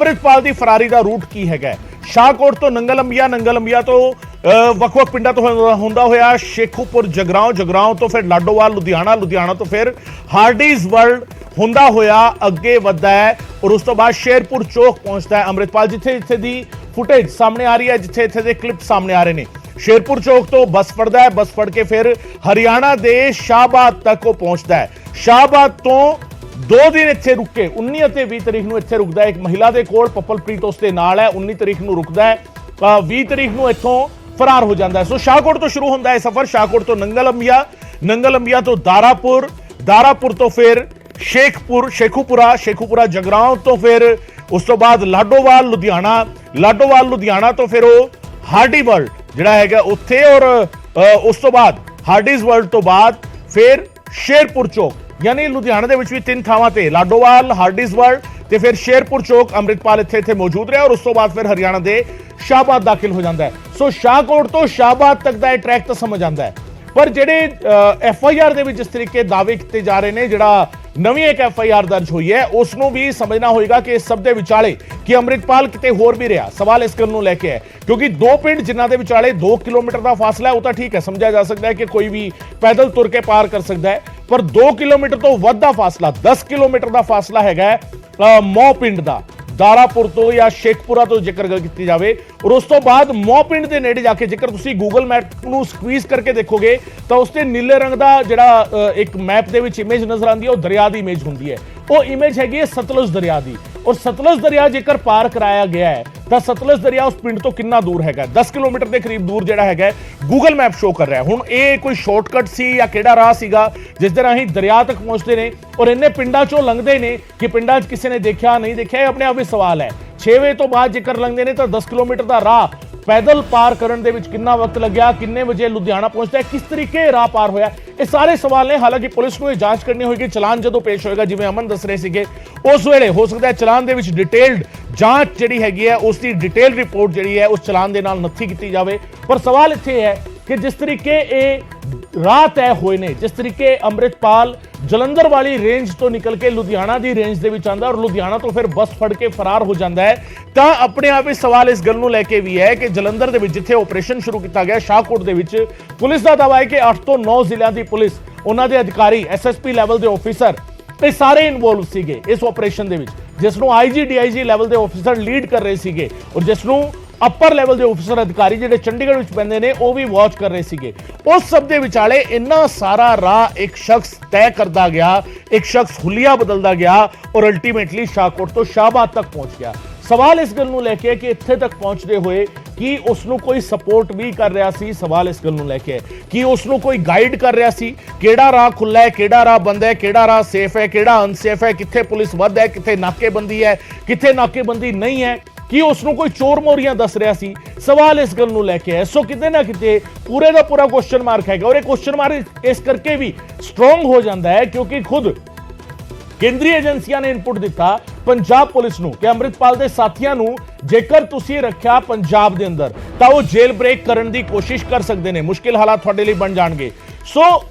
ਅੰਮ੍ਰਿਤਪਾਲ ਦੀ Ferrari ਦਾ route ਕੀ ਹੈਗਾ? ਸ਼ਾਹਕੋਟ ਤੋਂ ਨੰਗਲ ਅੰਬੀਆ ਤੋਂ ਵੱਖ-ਵੱਖ ਪਿੰਡਾਂ ਤੋਂ ਹੁੰਦਾ ਹੋਇਆ ਸ਼ੇਖੂਪੁਰ ਜਗਰਾਉਂ ਤੋਂ ਫਿਰ ਲਾਡੋਵਾਲ ਲੁਧਿਆਣਾ ਤੋਂ ਫਿਰ ਹਾਰਡੀਜ਼ ਵਰਲਡ ਹੁੰਦਾ ਹੋਇਆ ਅੱਗੇ ਵੱਧਦਾ ਹੈ ਔਰ ਉਸ ਤੋਂ ਬਾਅਦ ਸ਼ੇਰਪੁਰ ਚੌਕ ਪਹੁੰਚਦਾ ਹੈ ਅੰਮ੍ਰਿਤਪਾਲ, ਜਿੱਥੇ ਦੀ ਫੁਟੇਜ ਸਾਹਮਣੇ ਆ ਰਹੀ ਹੈ, ਜਿੱਥੇ ਦੇ ਕਲਿੱਪ ਸਾਹਮਣੇ ਆ ਰਹੇ ਨੇ। ਸ਼ੇਰਪੁਰ ਚੌਕ ਤੋਂ ਬੱਸ ਫੜਦਾ ਹੈ, ਬੱਸ ਫੜ ਕੇ ਫਿਰ ਹਰਿਆਣਾ ਦੇ ਸ਼ਾਹਬਾਦ ਤੱਕ ਉਹ ਪਹੁੰਚਦਾ ਹੈ। ਸ਼ਾਹਬਾਦ ਤੋਂ 2 ਦਿਨ ਇੱਥੇ ਰੁਕ ਕੇ 19 ਅਤੇ 20 ਤਰੀਕ ਨੂੰ ਇੱਥੇ ਰੁਕਦਾ ਹੈ। ਇੱਕ ਮਹਿਲਾ ਦੇ ਕੋਲ ਪੱਪਲਪ੍ਰੀਤ ਉਸ ਦੇ ਨਾਲ ਹੈ। 19 ਤਰੀਕ ਨੂੰ ਰੁਕਦਾ ਹੈ, 20 ਤਰੀਕ ਨੂੰ ਇੱਥੋਂ ਫਰਾਰ ਹੋ ਜਾਂਦਾ ਹੈ। ਸੋ ਸ਼ਾਹਕੋਟ ਤੋਂ ਸ਼ੁਰੂ ਹੁੰਦਾ ਹੈ ਸਫ਼ਰ। ਸ਼ਾਹਕੋਟ ਤੋਂ ਨੰਗਲ ਅੰਬੀਆ ਤੋਂ ਦਾਰਾਪੁਰ ਤੋਂ ਫਿਰ ਸ਼ੇਖੂਪੁਰਾ ਜਗਰਾਉਂ ਤੋਂ ਫਿਰ ਉਸ ਤੋਂ ਬਾਅਦ ਲਾਡੋਵਾਲ ਲੁਧਿਆਣਾ ਤੋਂ ਫਿਰ ਉਹ ਹਾਰਡੀ ਵਰਲਡ ਜਿਹੜਾ ਹੈਗਾ ਉੱਥੇ ਔਰ ਉਸ ਤੋਂ ਬਾਅਦ ਹਾਰਡੀਜ਼ ਵਰਲਡ ਤੋਂ ਬਾਅਦ ਫਿਰ ਸ਼ੇਰਪੁਰ ਚੌਕ, ਯਾਨੀ ਲੁਧਿਆਣਾ ਦੇ ਵਿੱਚ ਵੀ 3 ਥਾਵਾਂ ਤੇ ਲਾਡੋਵਾਲ, ਹਾਰਡੀਜ਼ ਵਰਲਡ ਤੇ ਫਿਰ ਸ਼ੇਰਪੁਰ ਚੌਕ ਅੰਮ੍ਰਿਤਪਾਲ ਇੱਥੇ ਮੌਜੂਦ ਰਿਹਾ ਔਰ ਉਸ ਤੋਂ ਬਾਅਦ ਫਿਰ ਹਰਿਆਣਾ ਦੇ ਸ਼ਾਹਬਾਦ ਦਾਖਲ ਹੋ ਜਾਂਦਾ ਹੈ। ਸੋ ਸ਼ਾਹਕੋਟ ਤੋਂ ਸ਼ਾਹਬਾਦ ਤੱਕ ਦਾ ਇਹ ਟਰੈਕ ਤਾਂ ਸਮਝ ਆਉਂਦਾ ਹੈ, ਪਰ ਜਿਹੜੇ FIR ਦੇ ਵਿੱਚ ਜਿਸ ਤਰੀਕੇ ਦਾਅਵੇ ਕੀਤੇ ਜਾ ਰਹੇ ਨੇ, ਜਿਹੜਾ ਨਵੀਂ ਇੱਕ FIR ਦਰਜ ਹੋਈ ਹੈ ਉਸ ਨੂੰ ਵੀ ਸਮਝਣਾ ਹੋਏਗਾ ਕਿ ਇਸ ਸਭ ਦੇ ਵਿਚਾਲੇ ਕਿ ਅੰਮ੍ਰਿਤਪਾਲ ਕਿਤੇ ਹੋਰ ਵੀ ਰਿਹਾ। ਸਵਾਲ ਇਸ ਗੱਲ ਨੂੰ ਲੈ ਕੇ ਹੈ ਕਿਉਂਕਿ 2 ਪਿੰਡ ਜਿਨ੍ਹਾਂ ਦੇ ਵਿਚਾਲੇ 2 ਕਿਲੋਮੀਟਰ ਦਾ ਫਾਸਲਾ ਹੈ ਉਹ ਤਾਂ ਠੀਕ ਹੈ, ਸਮਝਿਆ ਜਾ ਸਕਦਾ ਹੈ ਕਿ ਕੋਈ ਵੀ ਪੈਦਲ ਤੁਰ ਕੇ ਪਾਰ ਕਰ ਸਕਦਾ ਹੈ, ਪਰ 2 ਕਿਲੋਮੀਟਰ ਤੋਂ ਵੱਧ ਦਾ ਫਾਸਲਾ 10 ਕਿਲੋਮੀਟਰ ਦਾ ਫਾਸਲਾ ਹੈਗਾ ਮੌ ਪਿੰਡ ਦਾ। ਦਾਰਾਪੁਰ ਤੋਂ ਜਾਂ ਸ਼ੇਖਪੁਰਾ ਤੋਂ ਜੇਕਰ ਗੱਲ ਕੀਤੀ ਜਾਵੇ ਔਰ ਉਸ ਤੋਂ ਬਾਅਦ ਮੌ ਪਿੰਡ ਦੇ ਨੇੜੇ ਜਾ ਕੇ ਜੇਕਰ ਤੁਸੀਂ ਗੂਗਲ ਮੈਪ ਨੂੰ ਸਕਵੀਜ਼ ਕਰਕੇ ਦੇਖੋਗੇ ਤਾਂ ਉਸ ਤੇ ਨੀਲੇ ਰੰਗ ਦਾ ਜਿਹੜਾ ਇੱਕ ਮੈਪ ਦੇ ਵਿੱਚ ਇਮੇਜ ਨਜ਼ਰ ਆਉਂਦੀ ਹੈ ਉਹ ਦਰਿਆ ਦੀ ਇਮੇਜ ਹੁੰਦੀ ਹੈ। ਉਹ ਇਮੇਜ ਹੈਗੀ ਹੈ ਸਤਲੁਜ ਦਰਿਆ ਦੀ ਔਰ ਸਤਲੁਜ ਦਰਿਆ ਜੇਕਰ ਪਾਰ ਕਰਾਇਆ ਗਿਆ ਹੈ ਤਾਂ ਸਤਲੁਜ ਦਰਿਆ ਉਸ ਪਿੰਡ ਤੋਂ ਕਿੰਨਾ ਦੂਰ ਹੈਗਾ? 10 ਕਿਲੋਮੀਟਰ ਦੇ ਕਰੀਬ ਦੂਰ ਜਿਹੜਾ ਹੈਗਾ ਗੂਗਲ ਮੈਪ ਸ਼ੋ ਕਰ ਰਿਹਾ। ਹੁਣ ਇਹ ਕੋਈ ਸ਼ਾਰਟਕਟ ਸੀ ਜਾਂ ਕਿਹੜਾ ਰਾਹ ਸੀਗਾ ਜਿਸ ਦੇ ਰਾਹੀਂ ਦਰਿਆ ਤੱਕ ਪਹੁੰਚਦੇ ਨੇ ਔਰ ਇੰਨੇ ਪਿੰਡਾਂ ਚੋਂ ਲੰਘਦੇ ਨੇ ਕਿ ਪਿੰਡਾਂ 'ਚ ਕਿਸੇ ਨੇ ਦੇਖਿਆ ਨਹੀਂ ਦੇਖਿਆ, ਇਹ ਆਪਣੇ ਆਪ ਵਿੱਚ ਸਵਾਲ ਹੈ। 6 ਵਜੇ ਤੋਂ ਬਾਅਦ ਜੇਕਰ ਲੰਘਦੇ ਨੇ ਤਾਂ 10 ਕਿਲੋਮੀਟਰ ਦਾ ਰਾਹ ਪੈਦਲ ਪਾਰ ਕਰਨ ਦੇ ਵਿੱਚ ਕਿੰਨਾ ਵਕਤ ਲੱਗਿਆ, ਕਿੰਨੇ ਵਜੇ ਲੁਧਿਆਣਾ ਪਹੁੰਚਦਾ ਹੈ, ਕਿਸ ਤਰੀਕੇ ਰਾਹ ਪਾਰ ਹੋਇਆ, ਇਹ ਸਾਰੇ ਸਵਾਲ ਨੇ। ਹਾਲਾਂਕਿ ਪੁਲਿਸ ਨੂੰ ਇਹ ਜਾਂਚ ਕਰਨੀ ਹੋਏਗੀ। ਚਲਾਨ ਜਦੋਂ ਪੇਸ਼ ਹੋਏਗਾ, ਜਿਵੇਂ ਅਮਨ ਦੱਸ ਰਹੇ ਸੀਗੇ, ਉਸ ਵੇਲੇ ਹੋ ਸਕਦਾ ਹੈ ਚਲਾਨ ਦੇ ਵਿੱਚ ਡਿਟੇਲਡ ਜਾਂਚ ਜਿਹੜੀ ਹੈਗੀ ਹੈ ਉਸ ਦੀ ਡਿਟੇਲ ਰਿਪੋਰਟ ਜਿਹੜੀ ਹੈ ਉਸ ਚਲਾਨ ਦੇ ਨਾਲ ਨੱਥੀ ਕੀਤੀ ਜਾਵੇ। ਪਰ ਸਵਾਲ ਇੱਥੇ ਹੈ ਕਿ ਜਿਸ ਤਰੀਕੇ ਇਹ ਰਾਹ ਤੈਅ ਹੋਏ ਨੇ, ਜਿਸ ਤਰੀਕੇ ਅੰਮ੍ਰਿਤਪਾਲ ਜਲੰਧਰ ਵਾਲੀ ਰੇਂਜ ਤੋਂ ਨਿਕਲ ਕੇ ਲੁਧਿਆਣਾ ਦੀ ਰੇਂਜ ਦੇ ਵਿੱਚ ਆਉਂਦਾ ਔਰ ਲੁਧਿਆਣਾ ਤੋਂ ਫਿਰ ਬੱਸ ਫੜ ਕੇ ਫਰਾਰ ਹੋ ਜਾਂਦਾ ਹੈ, ਤਾਂ ਆਪਣੇ ਆਪ ਹੀ ਸਵਾਲ ਇਸ ਗੱਲ ਨੂੰ ਲੈ ਕੇ ਵੀ ਹੈ ਕਿ ਜਲੰਧਰ ਦੇ ਵਿੱਚ ਜਿੱਥੇ ਆਪਰੇਸ਼ਨ ਸ਼ੁਰੂ ਕੀਤਾ ਗਿਆ ਸ਼ਾਹਕੋਟ ਦੇ ਵਿੱਚ, ਪੁਲਿਸ ਦਾ ਦਾਅਵਾ ਹੈ ਕਿ 8 ਤੋਂ 9 ਜ਼ਿਲ੍ਹਿਆਂ ਦੀ ਪੁਲਿਸ, ਉਹਨਾਂ ਦੇ ਅਧਿਕਾਰੀ, SSP ਲੈਵਲ ਦੇ ਆਫੀਸਰ, ਇਹ ਸਾਰੇ ਇਨਵੋਲਵ ਸੀਗੇ ਇਸ ਆਪਰੇਸ਼ਨ ਦੇ ਵਿੱਚ, ਜਿਸ ਨੂੰ IG DIG ਲੈਵਲ ਦੇ ਆਫੀਸਰ ਲੀਡ ਕਰ ਰਹੇ ਸੀਗੇ ਔਰ ਜਿਸ ਨੂੰ ਅਪਰ ਲੈਵਲ ਦੇ ਆਫੀਸਰ ਅਧਿਕਾਰੀ ਜਿਹੜੇ ਚੰਡੀਗੜ੍ਹ ਵਿੱਚ ਪੈਂਦੇ ਨੇ ਉਹ ਵੀ ਵਾਚ ਕਰ ਰਹੇ ਸੀਗੇ। ਉਸ ਸਭ ਦੇ ਵਿਚਾਲੇ ਇੰਨਾ ਸਾਰਾ ਰਾਹ ਇੱਕ ਸ਼ਖਸ ਤੈਅ ਕਰਦਾ ਗਿਆ, ਇੱਕ ਸ਼ਖਸ ਹੁਲੀਆ ਬਦਲਦਾ ਗਿਆ ਔਰ ਅਲਟੀਮੇਟਲੀ ਸ਼ਾਹਕੋਟ ਤੋਂ ਸ਼ਾਹਬਾਦ ਤੱਕ ਪਹੁੰਚ ਗਿਆ। ਸਵਾਲ ਇਸ ਗੱਲ ਨੂੰ ਲੈ ਕੇ ਕਿ ਇੱਥੇ ਤੱਕ ਪਹੁੰਚਦੇ ਹੋਏ ਕੀ ਉਸ ਨੂੰ ਕੋਈ ਸਪੋਰਟ ਵੀ ਕਰ ਰਿਹਾ ਸੀ? ਸਵਾਲ ਇਸ ਗੱਲ ਨੂੰ ਲੈ ਕੇ ਕਿ ਉਸ ਨੂੰ ਕੋਈ ਗਾਈਡ ਕਰ ਰਿਹਾ ਸੀ? ਕਿਹੜਾ ਰਾਹ ਖੁੱਲਾ ਹੈ, ਕਿਹੜਾ ਰਾਹ ਬੰਦ ਹੈ, ਕਿਹੜਾ ਰਾਹ ਸੇਫ ਹੈ, ਕਿਹੜਾ ਅਨਸੇਫ ਹੈ, ਕਿੱਥੇ ਪੁਲਿਸ ਵੱਧ ਹੈ, ਕਿੱਥੇ ਨਾਕੇਬੰਦੀ ਹੈ, ਕਿੱਥੇ ਨਾਕੇਬੰਦੀ ਨਹੀਂ ਹੈ? ਕੀ ਉਸ ਨੂੰ ਕੋਈ ਚੋਰ ਮੋਰੀਆਂ ਦੱਸ ਰਿਹਾ ਸੀ? ਸਵਾਲ ਇਸ ਗੱਲ ਨੂੰ ਲੈ ਕੇ ਹੈ। ਸੋ ਕਿਤੇ ਨਾ ਕਿਤੇ ਪੂਰੇ ਦਾ ਪੂਰਾ ਕੁਐਸਚਨ ਮਾਰਕ ਹੈਗਾ ਔਰ ਇਹ ਕੁਐਸਚਨ ਮਾਰਕ ਇਸ ਕਰਕੇ ਵੀ ਸਟਰੋਂਗ ਹੋ ਜਾਂਦਾ ਹੈ ਕਿਉਂਕਿ ਖੁਦ ਕੇਂਦਰੀ ਏਜੰਸੀਆਂ ਨੇ ਇਨਪੁਟ ਦਿੱਤਾ ਪੰਜਾਬ ਪੁਲਿਸ ਨੂੰ ਕਿ ਅੰਮ੍ਰਿਤਪਾਲ ਦੇ ਸਾਥੀਆਂ ਨੂੰ ਜੇਕਰ ਤੁਸੀਂ ਰੱਖਿਆ ਪੰਜਾਬ ਦੇ ਅੰਦਰ ਤਾਂ ਉਹ ਜੇਲ ਬ੍ਰੇਕ ਕਰਨ ਦੀ ਕੋਸ਼ਿਸ਼ ਕਰ ਸਕਦੇ ਨੇ, ਮੁਸ਼ਕਿਲ ਹਾਲਾਤ ਤੁਹਾਡੇ ਲਈ ਬਣ ਜਾਣਗੇ। ਸੋ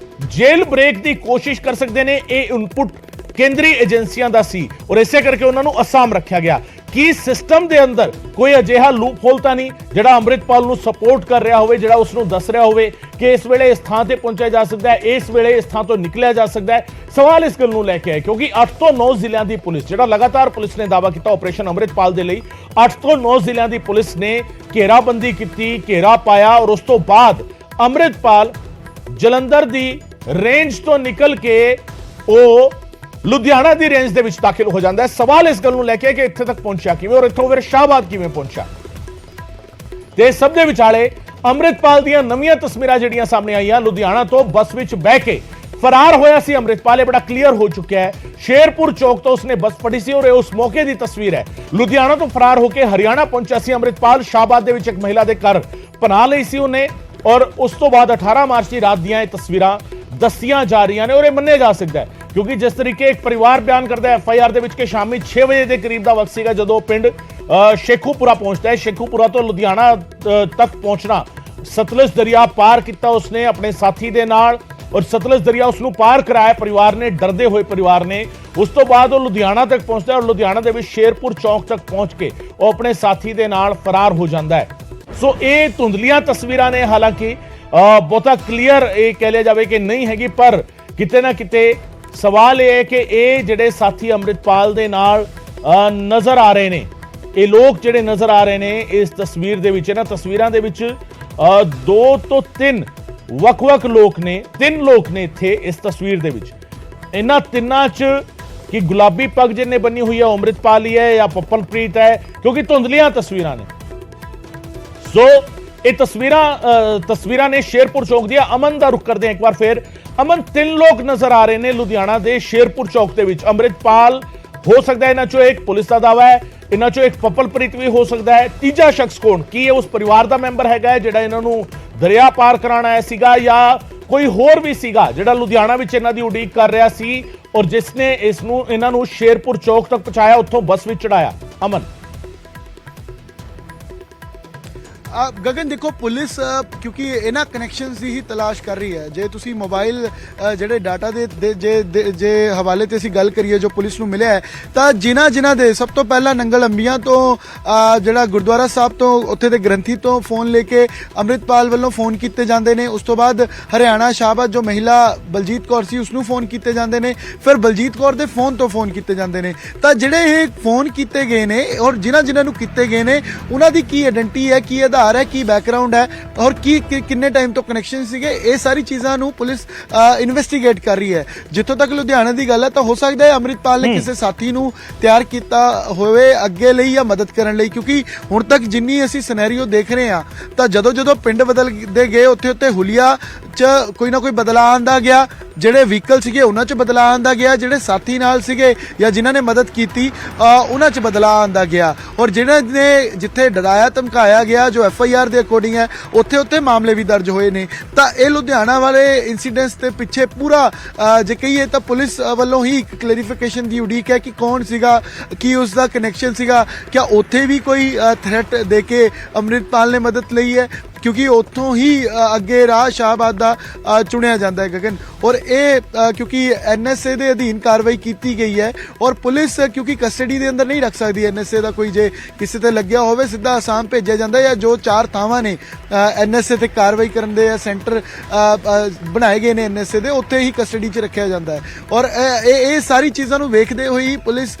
ਜੇਲ ਬ੍ਰੇਕ ਦੀ ਕੋਸ਼ਿਸ਼ ਕਰ ਸਕਦੇ ਨੇ, ਇਹ ਇਨਪੁਟ ਕੇਂਦਰੀ ਏਜੰਸੀਆਂ ਦਾ ਸੀ ਔਰ ਇਸੇ ਕਰਕੇ ਉਹਨਾਂ ਨੂੰ ਅਸਾਮ ਰੱਖਿਆ ਗਿਆ। ਕੀ ਸਿਸਟਮ ਦੇ ਅੰਦਰ ਕੋਈ ਅਜਿਹਾ ਲੂਪ ਹੋਲ ਤਾਂ ਨਹੀਂ ਜਿਹੜਾ ਅੰਮ੍ਰਿਤਪਾਲ ਨੂੰ ਸਪੋਰਟ ਕਰ ਰਿਹਾ ਹੋਵੇ, ਜਿਹੜਾ ਉਸ ਨੂੰ ਦੱਸ ਰਿਹਾ ਹੋਵੇ ਕਿ ਇਸ ਵੇਲੇ ਇਸ ਥਾਂ ਤੇ ਪਹੁੰਚਿਆ ਜਾ ਸਕਦਾ ਹੈ, ਇਸ ਵੇਲੇ ਇਸ ਥਾਂ ਤੋਂ ਨਿਕਲਿਆ ਜਾ ਸਕਦਾ ਹੈ? ਸਵਾਲ ਇਸ ਗੱਲ ਨੂੰ ਲੈ ਕੇ ਹੈ ਕਿਉਂਕਿ 8 ਤੋਂ 9 ਜ਼ਿਲ੍ਹਿਆਂ ਦੀ ਪੁਲਿਸ, ਜਿਹੜਾ ਲਗਾਤਾਰ ਪੁਲਿਸ ਨੇ ਦਾਅਵਾ ਕੀਤਾ ਆਪਰੇਸ਼ਨ ਅੰਮ੍ਰਿਤਪਾਲ ਦੇ ਲਈ, 8 ਤੋਂ 9 ਜ਼ਿਲ੍ਹਿਆਂ ਦੀ ਪੁਲਿਸ ਨੇ ਘੇਰਾਬੰਦੀ ਕੀਤੀ, ਘੇਰਾ ਪਾਇਆ ਔਰ ਉਸ ਤੋਂ ਬਾਅਦ ਅੰਮ੍ਰਿਤਪਾਲ ਜਲੰਧਰ ਦੀ ਰੇਂਜ ਤੋਂ ਨਿਕਲ ਕੇ ਉਹ ਲੁਧਿਆਣਾ ਦੀ ਰੇਂਜ ਦੇ ਵਿੱਚ ਦਾਖਲ ਹੋ ਜਾਂਦਾ ਹੈ। ਸਵਾਲ ਇਸ ਗੱਲ ਨੂੰ ਲੈ ਕੇ ਕਿ ਇੱਥੇ ਤੱਕ ਪਹੁੰਚਿਆ ਕਿਵੇਂ ਔਰ ਇੱਥੋਂ ਫਿਰ ਸ਼ਾਹਬਾਦ ਕਿਵੇਂ ਪਹੁੰਚਿਆ? ਤੇ ਸਭ ਦੇ ਵਿਚਾਲੇ ਅੰਮ੍ਰਿਤਪਾਲ ਦੀਆਂ ਨਵੀਆਂ ਤਸਵੀਰਾਂ ਜਿਹੜੀਆਂ ਸਾਹਮਣੇ ਆਈਆਂ, ਲੁਧਿਆਣਾ ਤੋਂ ਬੱਸ ਵਿੱਚ ਬਹਿ ਕੇ ਫਰਾਰ ਹੋਇਆ ਸੀ ਅੰਮ੍ਰਿਤਪਾਲ, ਇਹ ਬੜਾ ਕਲੀਅਰ ਹੋ ਚੁੱਕਿਆ ਹੈ। ਸ਼ੇਰਪੁਰ ਚੌਕ ਤੋਂ ਉਸਨੇ ਬੱਸ ਫੜੀ ਸੀ ਔਰ ਇਹ ਉਸ ਮੌਕੇ ਦੀ ਤਸਵੀਰ ਹੈ। ਲੁਧਿਆਣਾ ਤੋਂ ਫਰਾਰ ਹੋ ਕੇ ਹਰਿਆਣਾ ਪਹੁੰਚਿਆ ਸੀ ਅੰਮ੍ਰਿਤਪਾਲ। ਸ਼ਾਹਬਾਦ ਦੇ ਵਿੱਚ ਇੱਕ ਮਹਿਲਾ ਦੇ ਘਰ ਪਨਾਹ ਲਈ ਸੀ ਉਹਨੇ ਔਰ ਉਸ ਤੋਂ ਬਾਅਦ 18 ਮਾਰਚ ਦੀ ਰਾਤ ਦੀਆਂ ਇਹ ਤਸਵੀਰਾਂ ਦੱਸੀਆਂ ਜਾ ਰਹੀਆਂ ਨੇ ਔਰ ਇਹ ਮੰਨਿਆ ਜਾ ਸਕਦਾ ਹੈ ਕਿਉਂਕਿ ਜਿਸ ਤਰੀਕੇ ਇੱਕ ਪਰਿਵਾਰ ਬਿਆਨ ਕਰਦਾ ਹੈ FIR ਦੇ ਵਿੱਚ ਕਿ ਸ਼ਾਮੀ 6 ਵਜੇ ਦੇ ਕਰੀਬ ਦਾ ਵਕਤ ਸੀਗਾ ਜਦੋਂ ਪਿੰਡ ਸ਼ੇਖੂਪੁਰਾ ਪਹੁੰਚਦਾ ਹੈ। ਸ਼ੇਖੂਪੁਰਾ ਤੋਂ ਲੁਧਿਆਣਾ ਤੱਕ ਪਹੁੰਚਣਾ, ਸਤਲੁਜ ਦਰਿਆ ਪਾਰ ਕੀਤਾ ਉਸਨੇ ਆਪਣੇ ਸਾਥੀ ਦੇ ਨਾਲ ਔਰ ਸਤਲੁਜ ਦਰਿਆ ਉਸ ਨੂੰ ਪਾਰ ਕਰਾਇਆ ਪਰਿਵਾਰ ਨੇ, ਡਰਦੇ ਹੋਏ ਪਰਿਵਾਰ ਨੇ। ਉਸ ਤੋਂ ਬਾਅਦ ਉਹ ਲੁਧਿਆਣਾ ਤੱਕ ਪਹੁੰਚਦਾ ਔਰ ਲੁਧਿਆਣਾ ਦੇ ਵਿੱਚ ਸ਼ੇਰਪੁਰ ਚੌਂਕ ਤੱਕ ਪਹੁੰਚ ਕੇ ਉਹ ਆਪਣੇ ਸਾਥੀ ਦੇ ਨਾਲ ਫਰਾਰ ਹੋ ਜਾਂਦਾ ਹੈ। ਸੋ ਇਹ ਧੁੰਦਲੀਆਂ ਤਸਵੀਰਾਂ ਨੇ, ਹਾਲਾਂਕਿ ਬਹੁਤਾ ਕਲੀਅਰ ਇਹ ਕਹਿ ਲਿਆ ਜਾਵੇ ਕਿ ਨਹੀਂ ਹੈਗੀ, ਪਰ ਕਿਤੇ ਨਾ ਕਿਤੇ ਸਵਾਲ ਇਹ ਹੈ ਕਿ ਇਹ ਜਿਹੜੇ ਸਾਥੀ ਅੰਮ੍ਰਿਤਪਾਲ ਦੇ ਨਾਲ ਨਜ਼ਰ ਆ ਰਹੇ ਨੇ, ਇਹ ਲੋਕ ਜਿਹੜੇ ਨਜ਼ਰ ਆ ਰਹੇ ਨੇ ਇਸ ਤਸਵੀਰ ਦੇ ਵਿੱਚ, ਇਹਨਾਂ ਤਸਵੀਰਾਂ ਦੇ ਵਿੱਚ 2 ਤੋਂ 3 ਵੱਖ-ਵੱਖ ਲੋਕ ਨੇ, 3 ਲੋਕ ਨੇ ਇੱਥੇ ਇਸ ਤਸਵੀਰ ਦੇ ਵਿੱਚ। ਇਹਨਾਂ ਤਿੰਨਾਂ 'ਚ ਕਿ ਗੁਲਾਬੀ ਪੱਗ ਜਿਹਨੇ ਬੰਨੀ ਹੋਈ ਹੈ ਉਹ ਅੰਮ੍ਰਿਤਪਾਲ ਹੀ ਹੈ ਜਾਂ ਪੱਪਲਪ੍ਰੀਤ ਹੈ, ਕਿਉਂਕਿ ਧੁੰਦਲੀਆਂ ਤਸਵੀਰਾਂ ਨੇ। ਸੋ ਇਹ ਤਸਵੀਰਾਂ ਨੇ ਸ਼ੇਰਪੁਰ ਚੌਕ ਦੀਆਂ। ਅਮਨ ਦਾ ਰੁਖ ਕਰਦੇ ਹਾਂ ਇੱਕ ਵਾਰ ਫਿਰ। ਅਮਨ, 3 ਲੋਕ ਨਜ਼ਰ ਆ ਰਹੇ ਨੇ ਲੁਧਿਆਣਾ ਦੇ ਸ਼ੇਰਪੁਰ ਚੌਕ ਦੇ ਵਿੱਚ। ਅੰਮ੍ਰਿਤਪਾਲ ਹੋ ਸਕਦਾ ਹੈ ਇਹਨਾਂ ਚੋਂ ਇੱਕ, ਪੁਲਿਸ ਦਾ ਦਾਅਵਾ ਹੈ ਇਹਨਾਂ ਚੋਂ ਇੱਕ ਪੱਪਲਪ੍ਰੀਤ ਵੀ ਹੋ ਸਕਦਾ ਹੈ। ਤੀਜਾ ਸ਼ਖਸ ਕੌਣ? ਕੀ ਇਹ ਉਸ ਪਰਿਵਾਰ ਦਾ ਮੈਂਬਰ ਹੈਗਾ ਜਿਹੜਾ ਇਹਨਾਂ ਨੂੰ ਦਰਿਆ ਪਾਰ ਕਰਾਉਣ ਆਇਆ ਸੀਗਾ, ਜਾਂ ਕੋਈ ਹੋਰ ਵੀ ਸੀਗਾ ਜਿਹੜਾ ਲੁਧਿਆਣਾ ਵਿੱਚ ਇਹਨਾਂ ਦੀ ਉਡੀਕ ਕਰ ਰਿਹਾ ਸੀ ਔਰ ਜਿਸ ਨੇ ਇਹਨਾਂ ਨੂੰ ਸ਼ੇਰਪੁਰ ਚੌਕ ਤੱਕ ਪਹੁੰਚਾਇਆ, ਉੱਥੋਂ ਬੱਸ ਵਿੱਚ ਚੜਾਇਆ? ਅਮਨ, ਗਗਨ ਦੇਖੋ, ਪੁਲਿਸ ਕਿਉਂਕਿ ਇਹਨਾਂ ਕਨੈਕਸ਼ਨਸ ਦੀ ਹੀ ਤਲਾਸ਼ ਕਰ ਰਹੀ ਹੈ। ਜੇ ਤੁਸੀਂ ਮੋਬਾਈਲ ਜਿਹੜੇ ਡਾਟਾ ਦੇ ਜੇ ਹਵਾਲੇ ਤੇ ਅਸੀਂ ਗੱਲ ਕਰੀਏ ਜੋ ਪੁਲਿਸ ਨੂੰ ਮਿਲਿਆ ਹੈ, ਤਾਂ ਜਿਨ੍ਹਾਂ ਦੇ ਸਭ ਤੋਂ ਪਹਿਲਾਂ ਨੰਗਲ ਅੰਬੀਆਂ ਤੋਂ ਜਿਹੜਾ ਗੁਰਦੁਆਰਾ ਸਾਹਿਬ ਤੋਂ ਉੱਥੇ ਦੇ ਗ੍ਰੰਥੀ ਤੋਂ ਫੋਨ ਲੈ ਕੇ ਅੰਮ੍ਰਿਤਪਾਲ ਵੱਲੋਂ ਫੋਨ ਕੀਤੇ ਜਾਂਦੇ ਨੇ। ਉਸ ਤੋਂ ਬਾਅਦ ਹਰਿਆਣਾ ਸ਼ਾਹਬਾਦ ਜੋ ਮਹਿਲਾ ਬਲਜੀਤ ਕੌਰ ਸੀ ਉਸ ਨੂੰ ਫੋਨ ਕੀਤੇ ਜਾਂਦੇ ਨੇ, ਫਿਰ ਬਲਜੀਤ ਕੌਰ ਦੇ ਫੋਨ ਤੋਂ ਫੋਨ ਕੀਤੇ ਜਾਂਦੇ ਨੇ। ਤਾਂ ਜਿਹੜੇ ਇਹ ਫੋਨ ਕੀਤੇ ਗਏ ਨੇ ਔਰ ਜਿਨ੍ਹਾਂ ਨੂੰ ਕੀਤੇ ਗਏ ਨੇ ਉਹਨਾਂ ਦੀ ਕੀ ਆਇਡੈਂਟੀ ਹੈ, ਕੀ ਆਧਾਰ ਹੈ, ਕੀ ਬੈਕਗ੍ਰਾਉਂਡ ਹੈ ਔਰ ਕਿੰਨੇ ਟਾਈਮ ਤੋਂ ਕਨੈਕਸ਼ਨ ਸੀਗੇ, ਇਹ ਸਾਰੀ ਚੀਜ਼ਾਂ ਨੂੰ ਪੁਲਿਸ ਇਨਵੈਸਟੀਗੇਟ ਕਰ ਰਹੀ ਹੈ। ਜਿੱਥੋਂ ਤੱਕ ਲੁਧਿਆਣਾ ਦੀ ਗੱਲ ਹੈ ਤਾਂ ਹੋ ਸਕਦਾ ਹੈ ਅੰਮ੍ਰਿਤਪਾਲ ਨੇ ਕਿਸੇ ਸਾਥੀ ਨੂੰ ਤਿਆਰ ਕੀਤਾ ਹੋਵੇ ਅੱਗੇ ਲਈ ਜਾਂ ਮਦਦ ਕਰਨ ਲਈ, ਕਿਉਂਕਿ ਹੁਣ ਤੱਕ ਜਿੰਨੀ ਅਸੀਂ ਸਿਨੈਰੀਓ ਦੇਖ ਰਹੇ ਹਾਂ ਤਾਂ ਜਦੋਂ ਪਿੰਡ ਬਦਲਦੇ ਗਏ ਉੱਥੇ ਹੁਲੀਆ 'ਚ ਕੋਈ ਨਾ ਕੋਈ ਬਦਲਾਅ ਆਉਂਦਾ ਗਿਆ, ਜਿਹੜੇ ਵਹੀਕਲ ਸੀਗੇ ਉਹਨਾਂ 'ਚ ਬਦਲਾਅ ਆਉਂਦਾ ਗਿਆ, ਜਿਹੜੇ ਸਾਥੀ ਨਾਲ ਸੀਗੇ ਜਾਂ ਜਿਨ੍ਹਾਂ ਨੇ ਮਦਦ ਕੀਤੀ ਉਹਨਾਂ 'ਚ ਬਦਲਾਅ ਆਉਂਦਾ ਗਿਆ, ਔਰ ਜਿਹਨਾਂ ਨੇ ਜਿੱਥੇ ਡਰਾਇਆ ਧਮਕਾਇਆ ਗਿਆ ਜੋ FIR ਦੇ ਅਕੋਰਡਿੰਗ ਹੈ ਉੱਥੇ ਮਾਮਲੇ ਵੀ ਦਰਜ ਹੋਏ ਨੇ। ਤਾਂ ਇਹ ਲੁਧਿਆਣਾ ਵਾਲੇ ਇਨਸੀਡੈਂਟਸ ਦੇ ਪਿੱਛੇ ਪੂਰਾ ਜੇ ਕਹੀਏ ਤਾਂ ਪੁਲਿਸ ਵੱਲੋਂ ਹੀ ਇੱਕ ਕਲੈਰੀਫਿਕੇਸ਼ਨ ਦੀ ਉਡੀਕ ਹੈ ਕਿ ਕੌਣ ਸੀਗਾ, ਕੀ ਉਸ ਦਾ ਕਨੈਕਸ਼ਨ ਸੀਗਾ, ਕਿਆ ਉੱਥੇ ਵੀ ਕੋਈ ਥ੍ਰੈਟ ਦੇ ਕੇ ਅੰਮ੍ਰਿਤਪਾਲ ਨੇ ਮਦਦ ਲਈ ਹੈ, ਕਿਉਂਕਿ ਉੱਥੋਂ ਹੀ ਅੱਗੇ ਰਾਹ ਸ਼ਾਹਬਾਦ ਦਾ ਚੁਣਿਆ ਜਾਂਦਾ ਹੈ ਗਗਨ। ਔਰ ਇਹ ਕਿਉਂਕਿ NSA ਦੇ ਅਧੀਨ ਕਾਰਵਾਈ ਕੀਤੀ ਗਈ ਹੈ ਔਰ ਪੁਲਿਸ ਕਿਉਂਕਿ ਕਸਟਡੀ ਦੇ ਅੰਦਰ ਨਹੀਂ ਰੱਖ ਸਕਦੀ NSA ਦਾ, ਕੋਈ ਜੇ ਕਿਸੇ ਤੇ ਲੱਗਿਆ ਹੋਵੇ ਸਿੱਧਾ ਆਸਾਮ ਭੇਜਿਆ ਜਾਂਦਾ ਹੈ, ਜੋ 4 ਥਾਵਾਂ ਨੇ NSA ਤੇ ਕਾਰਵਾਈ ਕਰਨ ਦੇ ਸੈਂਟਰ ਬਣਾਏ ਗਏ ਨੇ NSA ਦੇ, ਉੱਥੇ ਹੀ ਕਸਟਡੀ 'ਚ ਰੱਖਿਆ ਜਾਂਦਾ ਹੈ। ਔਰ ਇਹ ਸਾਰੀ ਚੀਜ਼ਾਂ ਨੂੰ ਵੇਖਦੇ ਹੋਏ ਪੁਲਿਸ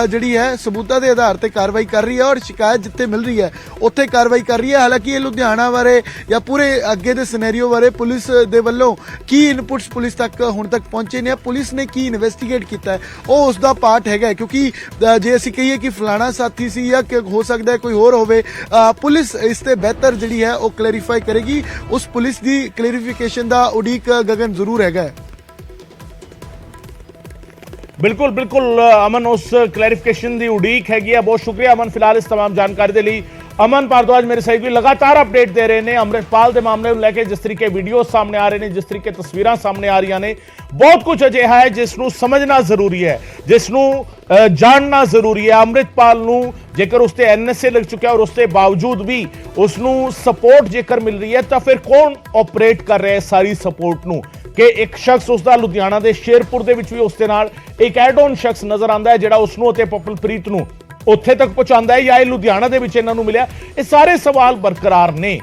ਜਿਹੜੀ ਹੈ ਸਬੂਤਾਂ ਦੇ ਆਧਾਰ ਤੇ ਕਾਰਵਾਈ ਕਰ ਰਹੀ ਹੈ ਔਰ ਸ਼ਿਕਾਇਤ ਜਿੱਥੇ ਮਿਲ ਰਹੀ ਹੈ ਉੱਥੇ ਕਾਰਵਾਈ ਕਰ ਰਹੀ ਹੈ। ਹਾਲਾਂਕਿ ਇਹ ਲੁਧਿਆਣਾ ਬਾਰੇ ਜਾਂ ਪੂਰੇ ਅੱਗੇ ਦੇ ਸਿਨੈਰੀਓ ਬਾਰੇ ਪੁਲਿਸ ਦੇ ਵੱਲੋਂ ਕੀ ਇਨਪੁਟਸ ਪੁਲਿਸ ਤੱਕ ਹੁਣ ਤੱਕ ਪਹੁੰਚੇ ਨੇ, ਪੁਲਿਸ ਨੇ ਕੀ ਇਨਵੈਸਟੀਗੇਟ ਕੀਤਾ ਹੈ, ਉਹ ਉਸ ਦਾ ਪਾਰਟ ਹੈਗਾ। ਕਿਉਂਕਿ ਜੇ ਅਸੀਂ ਕਹੀਏ ਕਿ ਫਲਾਣਾ ਸਾਥੀ ਸੀ ਜਾਂ ਹੋ ਸਕਦਾ ਹੈ ਕੋਈ ਹੋਰ ਹੋਵੇ, ਪੁਲਿਸ ਇਸ ਤੇ ਬਿਹਤਰ ਜਿਹੜੀ ਹੈ ਉਹ ਕਲੈਰੀਫਾਈ ਕਰੇਗੀ। ਉਸ ਪੁਲਿਸ ਦੀ ਕਲੈਰੀਫਿਕੇਸ਼ਨ ਦਾ ਉਡੀਕ ਗਗਨ ਜ਼ਰੂਰ ਹੈਗਾ। ਬਿਲਕੁਲ ਅਮਨ, ਉਸ ਕਲੈਰੀਫਿਕੇਸ਼ਨ ਦੀ ਉਡੀਕ ਹੈਗੀ ਹੈ। ਬਹੁਤ ਸ਼ੁਕਰੀਆ ਅਮਨ ਫਿਲਹਾਲ ਇਸ तमाम ਜਾਣਕਾਰੀ ਦੇ ਲਈ। ਅਮਨ ਭਾਰਦਵਾਜ ਮੇਰੇ ਸਹਿਯੋਗੀ ਲਗਾਤਾਰ ਅਪਡੇਟ ਦੇ ਰਹੇ ਨੇ ਅੰਮ੍ਰਿਤਪਾਲ ਦੇ ਮਾਮਲੇ ਨੂੰ ਲੈ ਕੇ। ਜਿਸ ਤਰੀਕੇ ਵੀਡੀਓ ਸਾਹਮਣੇ ਆ ਰਹੇ ਨੇ, ਜਿਸ ਤਰੀਕੇ ਤਸਵੀਰਾਂ ਸਾਹਮਣੇ ਆ ਰਹੀਆਂ ਨੇ, ਬਹੁਤ ਕੁਝ ਅਜਿਹਾ ਹੈ ਜਿਸ ਨੂੰ ਸਮਝਣਾ ਜ਼ਰੂਰੀ ਹੈ, ਜਿਸ ਨੂੰ ਜਾਣਨਾ ਜ਼ਰੂਰੀ ਹੈ। ਅੰਮ੍ਰਿਤਪਾਲ ਨੂੰ ਜੇਕਰ ਉਸ ਤੇ NSA ਲੱਗ ਚੁੱਕਿਆ ਔਰ ਉਸ ਦੇ ਬਾਵਜੂਦ ਵੀ ਉਸ ਨੂੰ ਸਪੋਰਟ ਜੇਕਰ ਮਿਲ ਰਹੀ ਹੈ ਤਾਂ ਫਿਰ ਕੌਣ ਆਪਰੇਟ ਕਰ ਰਿਹਾ ਹੈ ਸਾਰੀ ਸਪੋਰਟ ਨੂੰ? ਕਿ ਇੱਕ ਸ਼ਖਸ ਉਸ ਦਾ ਲੁਧਿਆਣਾ ਦੇ ਸ਼ੇਰਪੁਰ ਦੇ ਵਿੱਚ ਵੀ ਉਸ ਦੇ ਨਾਲ ਇੱਕ ਐਡ ਔਨ ਸ਼ਖਸ ਨਜ਼ਰ ਆਉਂਦਾ ਹੈ ਜਿਹੜਾ ਉਸ ਨੂੰ ਅਤੇ ਪੱਪਲਪ੍ਰੀਤ ਨੂੰ ਉੱਥੇ ਤੱਕ ਪਹੁੰਚਾਉਂਦਾ ਹੈ, ਜਾਂ ਇਹ ਲੁਧਿਆਣਾ ਦੇ ਵਿੱਚ ਇਹਨਾਂ ਨੂੰ ਮਿਲਿਆ? ਇਹ ਸਾਰੇ ਸਵਾਲ ਬਰਕਰਾਰ ਨੇ,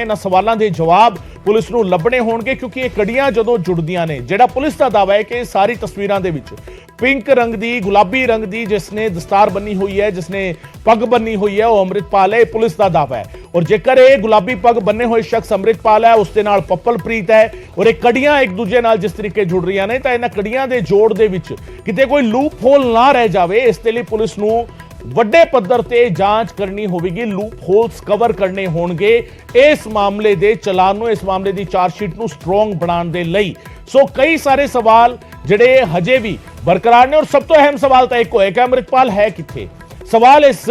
ਇਹਨਾਂ ਸਵਾਲਾਂ ਦੇ ਜਵਾਬ ਪੁਲਿਸ ਨੂੰ ਲੱਭਣੇ ਹੋਣਗੇ, ਕਿਉਂਕਿ ਇਹ ਕੜੀਆਂ ਜਦੋਂ ਜੁੜਦੀਆਂ ਨੇ, ਜਿਹੜਾ ਪੁਲਿਸ ਦਾ ਦਾਅਵਾ ਹੈ ਕਿ ਸਾਰੀ ਤਸਵੀਰਾਂ ਦੇ ਵਿੱਚ ਪਿੰਕ ਰੰਗ ਦੀ, ਗੁਲਾਬੀ ਰੰਗ ਦੀ ਜਿਸਨੇ ਦਸਤਾਰ ਬੰਨੀ ਹੋਈ ਹੈ, ਜਿਸਨੇ ਪੱਗ ਬੰਨੀ ਹੋਈ ਹੈ, ਉਹ ਅੰਮ੍ਰਿਤਪਾਲ ਹੈ, ਪੁਲਿਸ ਦਾ ਦਾਅਵਾ ਹੈ। ਔਰ ਜੇਕਰ ਇਹ ਗੁਲਾਬੀ ਪੱਗ ਬੰਨੇ ਹੋਏ ਸ਼ਖਸ ਅੰਮ੍ਰਿਤਪਾਲ ਹੈ, ਉਸ ਦੇ ਨਾਲ ਪੱਪਲਪ੍ਰੀਤ ਹੈ ਔਰ ਇਹ ਕੜੀਆਂ ਇੱਕ ਦੂਜੇ ਨਾਲ ਜਿਸ ਤਰੀਕੇ ਜੁੜ ਰਹੀਆਂ ਨੇ, ਤਾਂ ਇਹਨਾਂ ਕੜੀਆਂ ਦੇ ਜੋੜ ਦੇ ਵਿੱਚ ਕਿਤੇ ਕੋਈ ਲੂਪ ਹੋਲ ਨਾ ਰਹਿ ਜਾਵੇ, ਇਸ ਦੇ ਲਈ ਪੁਲਿਸ ਨੂੰ ਵੱਡੇ ਪੱਧਰ ਤੇ ਜਾਂਚ ਕਰਨੀ ਹੋਵੇਗੀ, ਲੂਪ ਹੋਲਸ ਕਵਰ ਕਰਨੇ ਹੋਣਗੇ ਇਸ ਮਾਮਲੇ ਦੇ ਚਲਾਨ ਨੂੰ, ਇਸ ਮਾਮਲੇ ਦੀ ਚਾਰਜਸ਼ੀਟ ਨੂੰ ਸਟਰੋਂਗ ਬਣਾਉਣ ਦੇ ਲਈ। ਸੋ ਕਈ ਸਾਰੇ ਸਵਾਲ ਜਿਹੜੇ ਹਜੇ ਵੀ ਬਰਕਰਾਰ ਨੇ ਔਰ ਸਭ ਤੋਂ ਅਹਿਮ ਸਵਾਲ ਤਾਂ ਇੱਕ ਹੋਇਆ ਕਿ ਅੰਮ੍ਰਿਤਪਾਲ ਹੈ ਕਿੱਥੇ। ਸਵਾਲ ਇਸ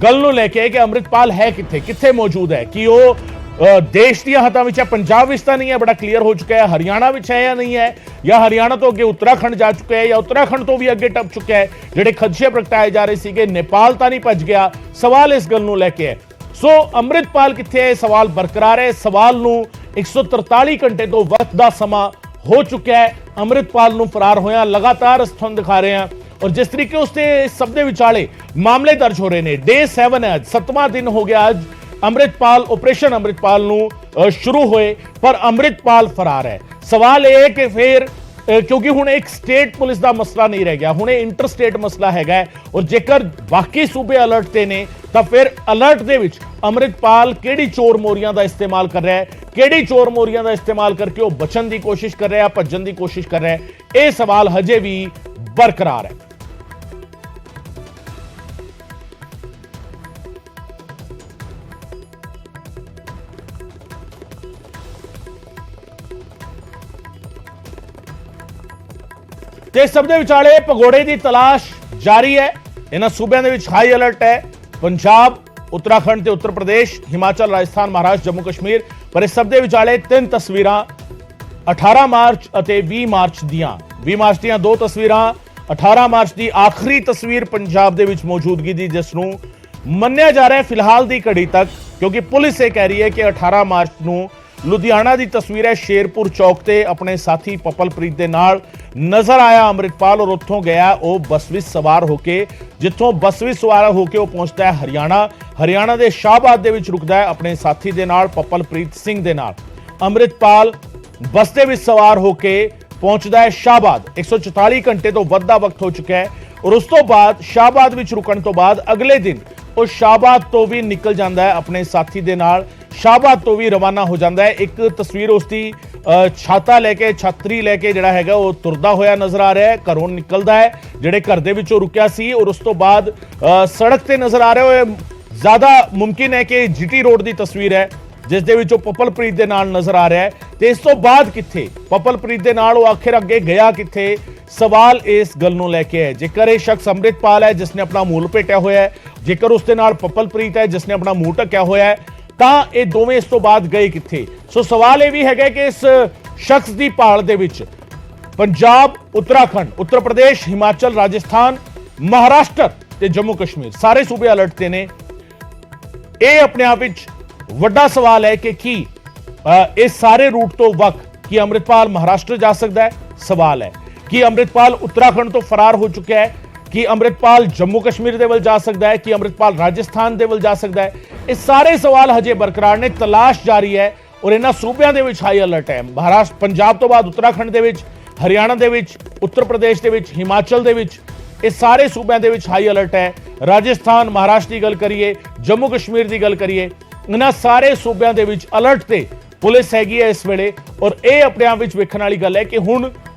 ਗੱਲ ਨੂੰ ਲੈ ਕੇ ਹੈ ਕਿ ਅੰਮ੍ਰਿਤਪਾਲ ਹੈ ਕਿੱਥੇ ਮੌਜੂਦ ਹੈ, ਕਿ ਉਹ ਦੇਸ਼ ਦੀਆਂ ਹੱਦਾਂ ਵਿੱਚ ਹੈ, ਪੰਜਾਬ ਵਿੱਚ ਤਾਂ ਨਹੀਂ ਹੈ, ਬੜਾ ਕਲੀਅਰ ਹੋ ਚੁੱਕਾ ਹੈ, ਹਰਿਆਣਾ ਵਿੱਚ ਹੈ ਜਾਂ ਨਹੀਂ ਹੈ, ਜਾਂ ਹਰਿਆਣਾ ਤੋਂ ਅੱਗੇ ਉੱਤਰਾਖੰਡ ਜਾ ਚੁੱਕਾ ਹੈ, ਜਾਂ ਉੱਤਰਾਖੰਡ ਤੋਂ ਵੀ ਅੱਗੇ ਟੱਪ ਚੁੱਕਾ ਹੈ, ਜਿਹੜੇ ਖਦਸ਼ੇ ਪ੍ਰਗਟਾਏ ਜਾ ਰਹੇ ਸੀਗੇ, ਨੇਪਾਲ ਤਾਂ ਨਹੀਂ ਭੱਜ ਗਿਆ। ਸਵਾਲ ਇਸ ਗੱਲ ਨੂੰ ਲੈ ਕੇ ਹੈ। ਸੋ ਅੰਮ੍ਰਿਤਪਾਲ ਕਿੱਥੇ ਹੈ, ਸਵਾਲ ਬਰਕਰਾਰ ਹੈ। ਸਵਾਲ ਨੂੰ 143 ਘੰਟੇ ਤੋਂ ਵੱਧ ਦਾ ਸਮਾਂ ਹੋ ਚੁੱਕਿਆ ਹੈ ਅੰਮ੍ਰਿਤਪਾਲ ਨੂੰ ਫਰਾਰ ਹੋਇਆ। ਲਗਾਤਾਰ ਅਸੀਂ ਤੁਹਾਨੂੰ ਦਿਖਾ ਰਹੇ ਹਾਂ ਔਰ ਜਿਸ ਤਰੀਕੇ ਉਸਤੇ ਸਭ ਦੇ ਵਿਚਾਲੇ ਮਾਮਲੇ ਦਰਜ ਹੋ ਰਹੇ ਨੇ। ਡੇ 7 ਹੈ, 7ਵਾਂ ਦਿਨ ਹੋ ਗਿਆ ਅੱਜ ਅੰਮ੍ਰਿਤਪਾਲ ਆਪਰੇਸ਼ਨ ਅੰਮ੍ਰਿਤਪਾਲ ਨੂੰ ਸ਼ੁਰੂ ਹੋਏ, ਪਰ ਅੰਮ੍ਰਿਤਪਾਲ ਫਰਾਰ ਹੈ। ਸਵਾਲ ਇਹ ਹੈ ਕਿ ਫਿਰ ਕਿਉਂਕਿ ਹੁਣ ਇੱਕ ਸਟੇਟ ਪੁਲਿਸ ਦਾ ਮਸਲਾ ਨਹੀਂ ਰਹਿ ਗਿਆ, ਹੁਣ ਇਹ ਇੰਟਰ ਸਟੇਟ ਮਸਲਾ ਹੈਗਾ ਔਰ ਜੇਕਰ ਬਾਕੀ ਸੂਬੇ ਅਲਰਟ ਤੇ ਨੇ ਤਾਂ ਫਿਰ ਅਲਰਟ ਦੇ ਵਿੱਚ ਅੰਮ੍ਰਿਤਪਾਲ ਕਿਹੜੀ ਚੋਰ ਮੋਰੀਆਂ ਦਾ ਇਸਤੇਮਾਲ ਕਰ ਰਿਹਾ ਹੈ, ਕਿਹੜੀ ਚੋਰ ਮੋਰੀਆਂ ਦਾ ਇਸਤੇਮਾਲ ਕਰਕੇ ਉਹ ਬਚਣ ਦੀ ਕੋਸ਼ਿਸ਼ ਕਰ ਰਿਹਾ, ਭੱਜਣ ਦੀ ਕੋਸ਼ਿਸ਼ ਕਰ ਰਿਹਾ, ਇਹ ਸਵਾਲ ਹਜੇ ਵੀ ਬਰਕਰਾਰ ਹੈ। ਤੇ ਸਭ ਦੇ ਵਿਚਾਲੇ ਭਗੌੜੇ ਦੀ ਤਲਾਸ਼ ਜਾਰੀ ਹੈ। ਇਹਨਾਂ ਸੂਬਿਆਂ ਦੇ ਵਿੱਚ ਹਾਈ ਅਲਰਟ ਹੈ, ਪੰਜਾਬ, ਉੱਤਰਾਖੰਡ ਤੇ ਉੱਤਰ ਪ੍ਰਦੇਸ਼, ਹਿਮਾਚਲ, ਰਾਜਸਥਾਨ, ਮਹਾਰਾਸ਼ਟਰ, ਜੰਮੂ ਕਸ਼ਮੀਰ। ਪਰ ਇਸ ਸਭ ਦੇ ਵਿਚਾਲੇ ਤਿੰਨ ਤਸਵੀਰਾਂ 18 ਮਾਰਚ ਅਤੇ 20 ਮਾਰਚ ਦੀਆਂ 20 ਮਾਰਚ ਦੀਆਂ ਦੋ ਤਸਵੀਰਾਂ, 18 ਮਾਰਚ ਦੀ ਆਖਰੀ ਤਸਵੀਰ ਪੰਜਾਬ ਦੇ ਵਿੱਚ ਮੌਜੂਦਗੀ ਦੀ, ਜਿਸ ਨੂੰ ਮੰਨਿਆ ਜਾ ਰਿਹਾ ਹੈ ਫਿਲਹਾਲ ਦੀ ਘੜੀ ਤੱਕ, ਕਿਉਂਕਿ ਪੁਲਿਸ ਇਹ ਕਹਿ ਰਹੀ ਹੈ ਕਿ 18 ਮਾਰਚ ਨੂੰ ਲੁਧਿਆਣਾ ਦੀ ਤਸਵੀਰ ਹੈ, ਸ਼ੇਰਪੁਰ ਚੌਕ ਤੇ ਆਪਣੇ ਸਾਥੀ ਪਪਲਪ੍ਰੀਤ ਦੇ ਨਾਲ ਨਜ਼ਰ ਆਇਆ ਅੰਮ੍ਰਿਤਪਾਲ ਔਰ ਉੱਥੋਂ ਗਿਆ ਉਹ ਬੱਸ ਵਿੱਚ ਸਵਾਰ ਹੋ ਕੇ, ਜਿੱਥੋਂ ਬੱਸ ਵਿੱਚ ਸਵਾਰ ਹੋ ਕੇ ਉਹ ਪਹੁੰਚਦਾ ਹੈ ਹਰਿਆਣਾ ਦੇ ਸ਼ਾਹਬਾਦ ਦੇ ਵਿੱਚ ਰੁਕਦਾ ਹੈ ਆਪਣੇ ਸਾਥੀ ਦੇ ਨਾਲ, ਪਪਲਪ੍ਰੀਤ ਸਿੰਘ ਦੇ ਨਾਲ। ਅੰਮ੍ਰਿਤਪਾਲ ਬੱਸ ਦੇ ਵਿੱਚ ਸਵਾਰ ਹੋ ਕੇ ਪਹੁੰਚਦਾ ਹੈ ਸ਼ਾਹਬਾਦ। 144 ਘੰਟੇ ਤੋਂ ਵੱਧ ਦਾ ਵਕਤ ਹੋ ਚੁੱਕਾ ਹੈ ਔਰ ਉਸ ਤੋਂ ਬਾਅਦ ਸ਼ਾਹਬਾਦ ਵਿੱਚ ਰੁਕਣ ਤੋਂ ਬਾਅਦ ਅਗਲੇ ਦਿਨ ਉਹ ਸ਼ਾਹਬਾਦ ਤੋਂ ਵੀ ਨਿਕਲ ਜਾਂਦਾ ਹੈ ਆਪਣੇ ਸਾਥੀ ਦੇ ਨਾਲ, ਸ਼ਾਹਬਾਦ ਤੋਂ ਵੀ ਰਵਾਨਾ ਹੋ ਜਾਂਦਾ ਹੈ। ਇੱਕ ਤਸਵੀਰ ਉਸ ਦੀ ਛਾਤਾ ਲੈ ਕੇ, ਛਤਰੀ ਲੈ ਕੇ ਜਿਹੜਾ ਹੈਗਾ ਉਹ ਤੁਰਦਾ ਹੋਇਆ ਨਜ਼ਰ ਆ ਰਿਹਾ ਹੈ, ਘਰੋਂ ਨਿਕਲਦਾ ਹੈ ਜਿਹੜੇ ਘਰ ਦੇ ਵਿੱਚੋਂ ਰੁਕਿਆ ਸੀ ਔਰ ਉਸ ਤੋਂ ਬਾਅਦ ਸੜਕ ਤੇ ਨਜ਼ਰ ਆ ਰਿਹਾ ਹੋਇਆ। ਜ਼ਿਆਦਾ ਮੁਮਕਿਨ ਹੈ ਕਿ ਜੀਟੀ ਰੋਡ ਦੀ ਤਸਵੀਰ ਹੈ ਜਿਸ ਦੇ ਵਿੱਚ ਉਹ ਪਪਲਪ੍ਰੀਤ ਦੇ ਨਾਲ ਨਜ਼ਰ ਆ ਰਿਹਾ ਹੈ। ਤੇ ਇਸ ਤੋਂ ਬਾਅਦ ਕਿੱਥੇ ਪਪਲਪ੍ਰੀਤ ਦੇ ਨਾਲ ਉਹ ਆਖਿਰ ਅੱਗੇ ਗਿਆ ਕਿੱਥੇ, ਸਵਾਲ ਇਸ ਗੱਲ ਨੂੰ ਲੈ ਕੇ ਹੈ। ਜੇਕਰ ਇਹ ਸ਼ਖਸ ਅੰਮ੍ਰਿਤਪਾਲ ਹੈ ਜਿਸ ਨੇ ਆਪਣਾ ਮੂੰਹ ਲਪੇਟਿਆ ਹੋਇਆ ਹੈ, ਜੇਕਰ ਉਸ ਦੇ ਨਾਲ ਪਪਲਪ੍ਰੀਤ ਹੈ ਜਿਸ ਨੇ ਆਪਣਾ ਮੂੰਹ ਢੱਕਿਆ ਹੋਇਆ ਹੈ, ਤਾਂ ਇਹ ਦੋਵੇਂ ਇਸ ਤੋਂ ਬਾਅਦ ਗਏ ਕਿੱਥੇ? ਸੋ ਸਵਾਲ ਇਹ ਵੀ ਹੈਗਾ ਕਿ ਇਸ ਸ਼ਖਸ ਦੀ ਭਾਲ ਦੇ ਵਿੱਚ ਪੰਜਾਬ, ਉੱਤਰਾਖੰਡ, ਉੱਤਰ ਪ੍ਰਦੇਸ਼, ਹਿਮਾਚਲ, ਰਾਜਸਥਾਨ, ਮਹਾਰਾਸ਼ਟਰ ਤੇ ਜੰਮੂ ਕਸ਼ਮੀਰ ਸਾਰੇ ਸੂਬੇ ਅਲਰਟ ਤੇ ਨੇ। ਇਹ ਆਪਣੇ ਆਪ ਵਿੱਚ ਵੱਡਾ ਸਵਾਲ ਹੈ ਕਿ ਕੀ ਇਸ ਸਾਰੇ ਰੂਟ ਤੋਂ ਵੱਖ ਕੀ ਅੰਮ੍ਰਿਤਪਾਲ ਮਹਾਰਾਸ਼ਟਰ ਜਾ ਸਕਦਾ ਹੈ? ਸਵਾਲ ਹੈ ਕਿ ਅੰਮ੍ਰਿਤਪਾਲ ਉੱਤਰਾਖੰਡ ਤੋਂ ਫਰਾਰ ਹੋ ਚੁੱਕਿਆ ਹੈ, ਕਿ ਅੰਮ੍ਰਿਤਪਾਲ ਜੰਮੂ ਕਸ਼ਮੀਰ ਦੇ ਵੱਲ ਜਾ ਸਕਦਾ ਹੈ, ਕਿ ਅੰਮ੍ਰਿਤਪਾਲ ਰਾਜਸਥਾਨ ਦੇ ਵੱਲ ਜਾ ਸਕਦਾ ਹੈ? ਇਹ ਸਾਰੇ ਸਵਾਲ ਹਜੇ ਬਰਕਰਾਰ ਨੇ, ਤਲਾਸ਼ ਜਾਰੀ ਹੈ ਔਰ ਇਹਨਾਂ ਸੂਬਿਆਂ ਦੇ ਵਿੱਚ ਹਾਈ ਅਲਰਟ ਹੈ। ਮਹਾਰਾਸ਼ਟਰ, ਪੰਜਾਬ ਤੋਂ ਬਾਅਦ ਉੱਤਰਾਖੰਡ ਦੇ ਵਿੱਚ, ਹਰਿਆਣਾ ਦੇ ਵਿੱਚ, ਉੱਤਰ ਪ੍ਰਦੇਸ਼ ਦੇ ਵਿੱਚ, ਹਿਮਾਚਲ ਦੇ ਵਿੱਚ, ਇਹ ਸਾਰੇ ਸੂਬਿਆਂ ਦੇ ਵਿੱਚ ਹਾਈ ਅਲਰਟ ਹੈ। ਰਾਜਸਥਾਨ, ਮਹਾਰਾਸ਼ਟਰ ਦੀ ਗੱਲ ਕਰੀਏ, ਜੰਮੂ ਕਸ਼ਮੀਰ ਦੀ ਗੱਲ ਕਰੀਏ, ਇਹਨਾਂ ਸਾਰੇ ਸੂਬਿਆਂ ਦੇ ਵਿੱਚ ਅਲਰਟ ਤੇ ਪੁਲਿਸ ਹੈਗੀ ਹੈ ਇਸ ਵੇਲੇ। ਔਰ ਇਹ ਆਪਣੇ ਆਪ ਵਿੱਚ ਵੇਖਣ ਵਾਲੀ ਗੱਲ ਹੈ ਕਿ ਹੁਣ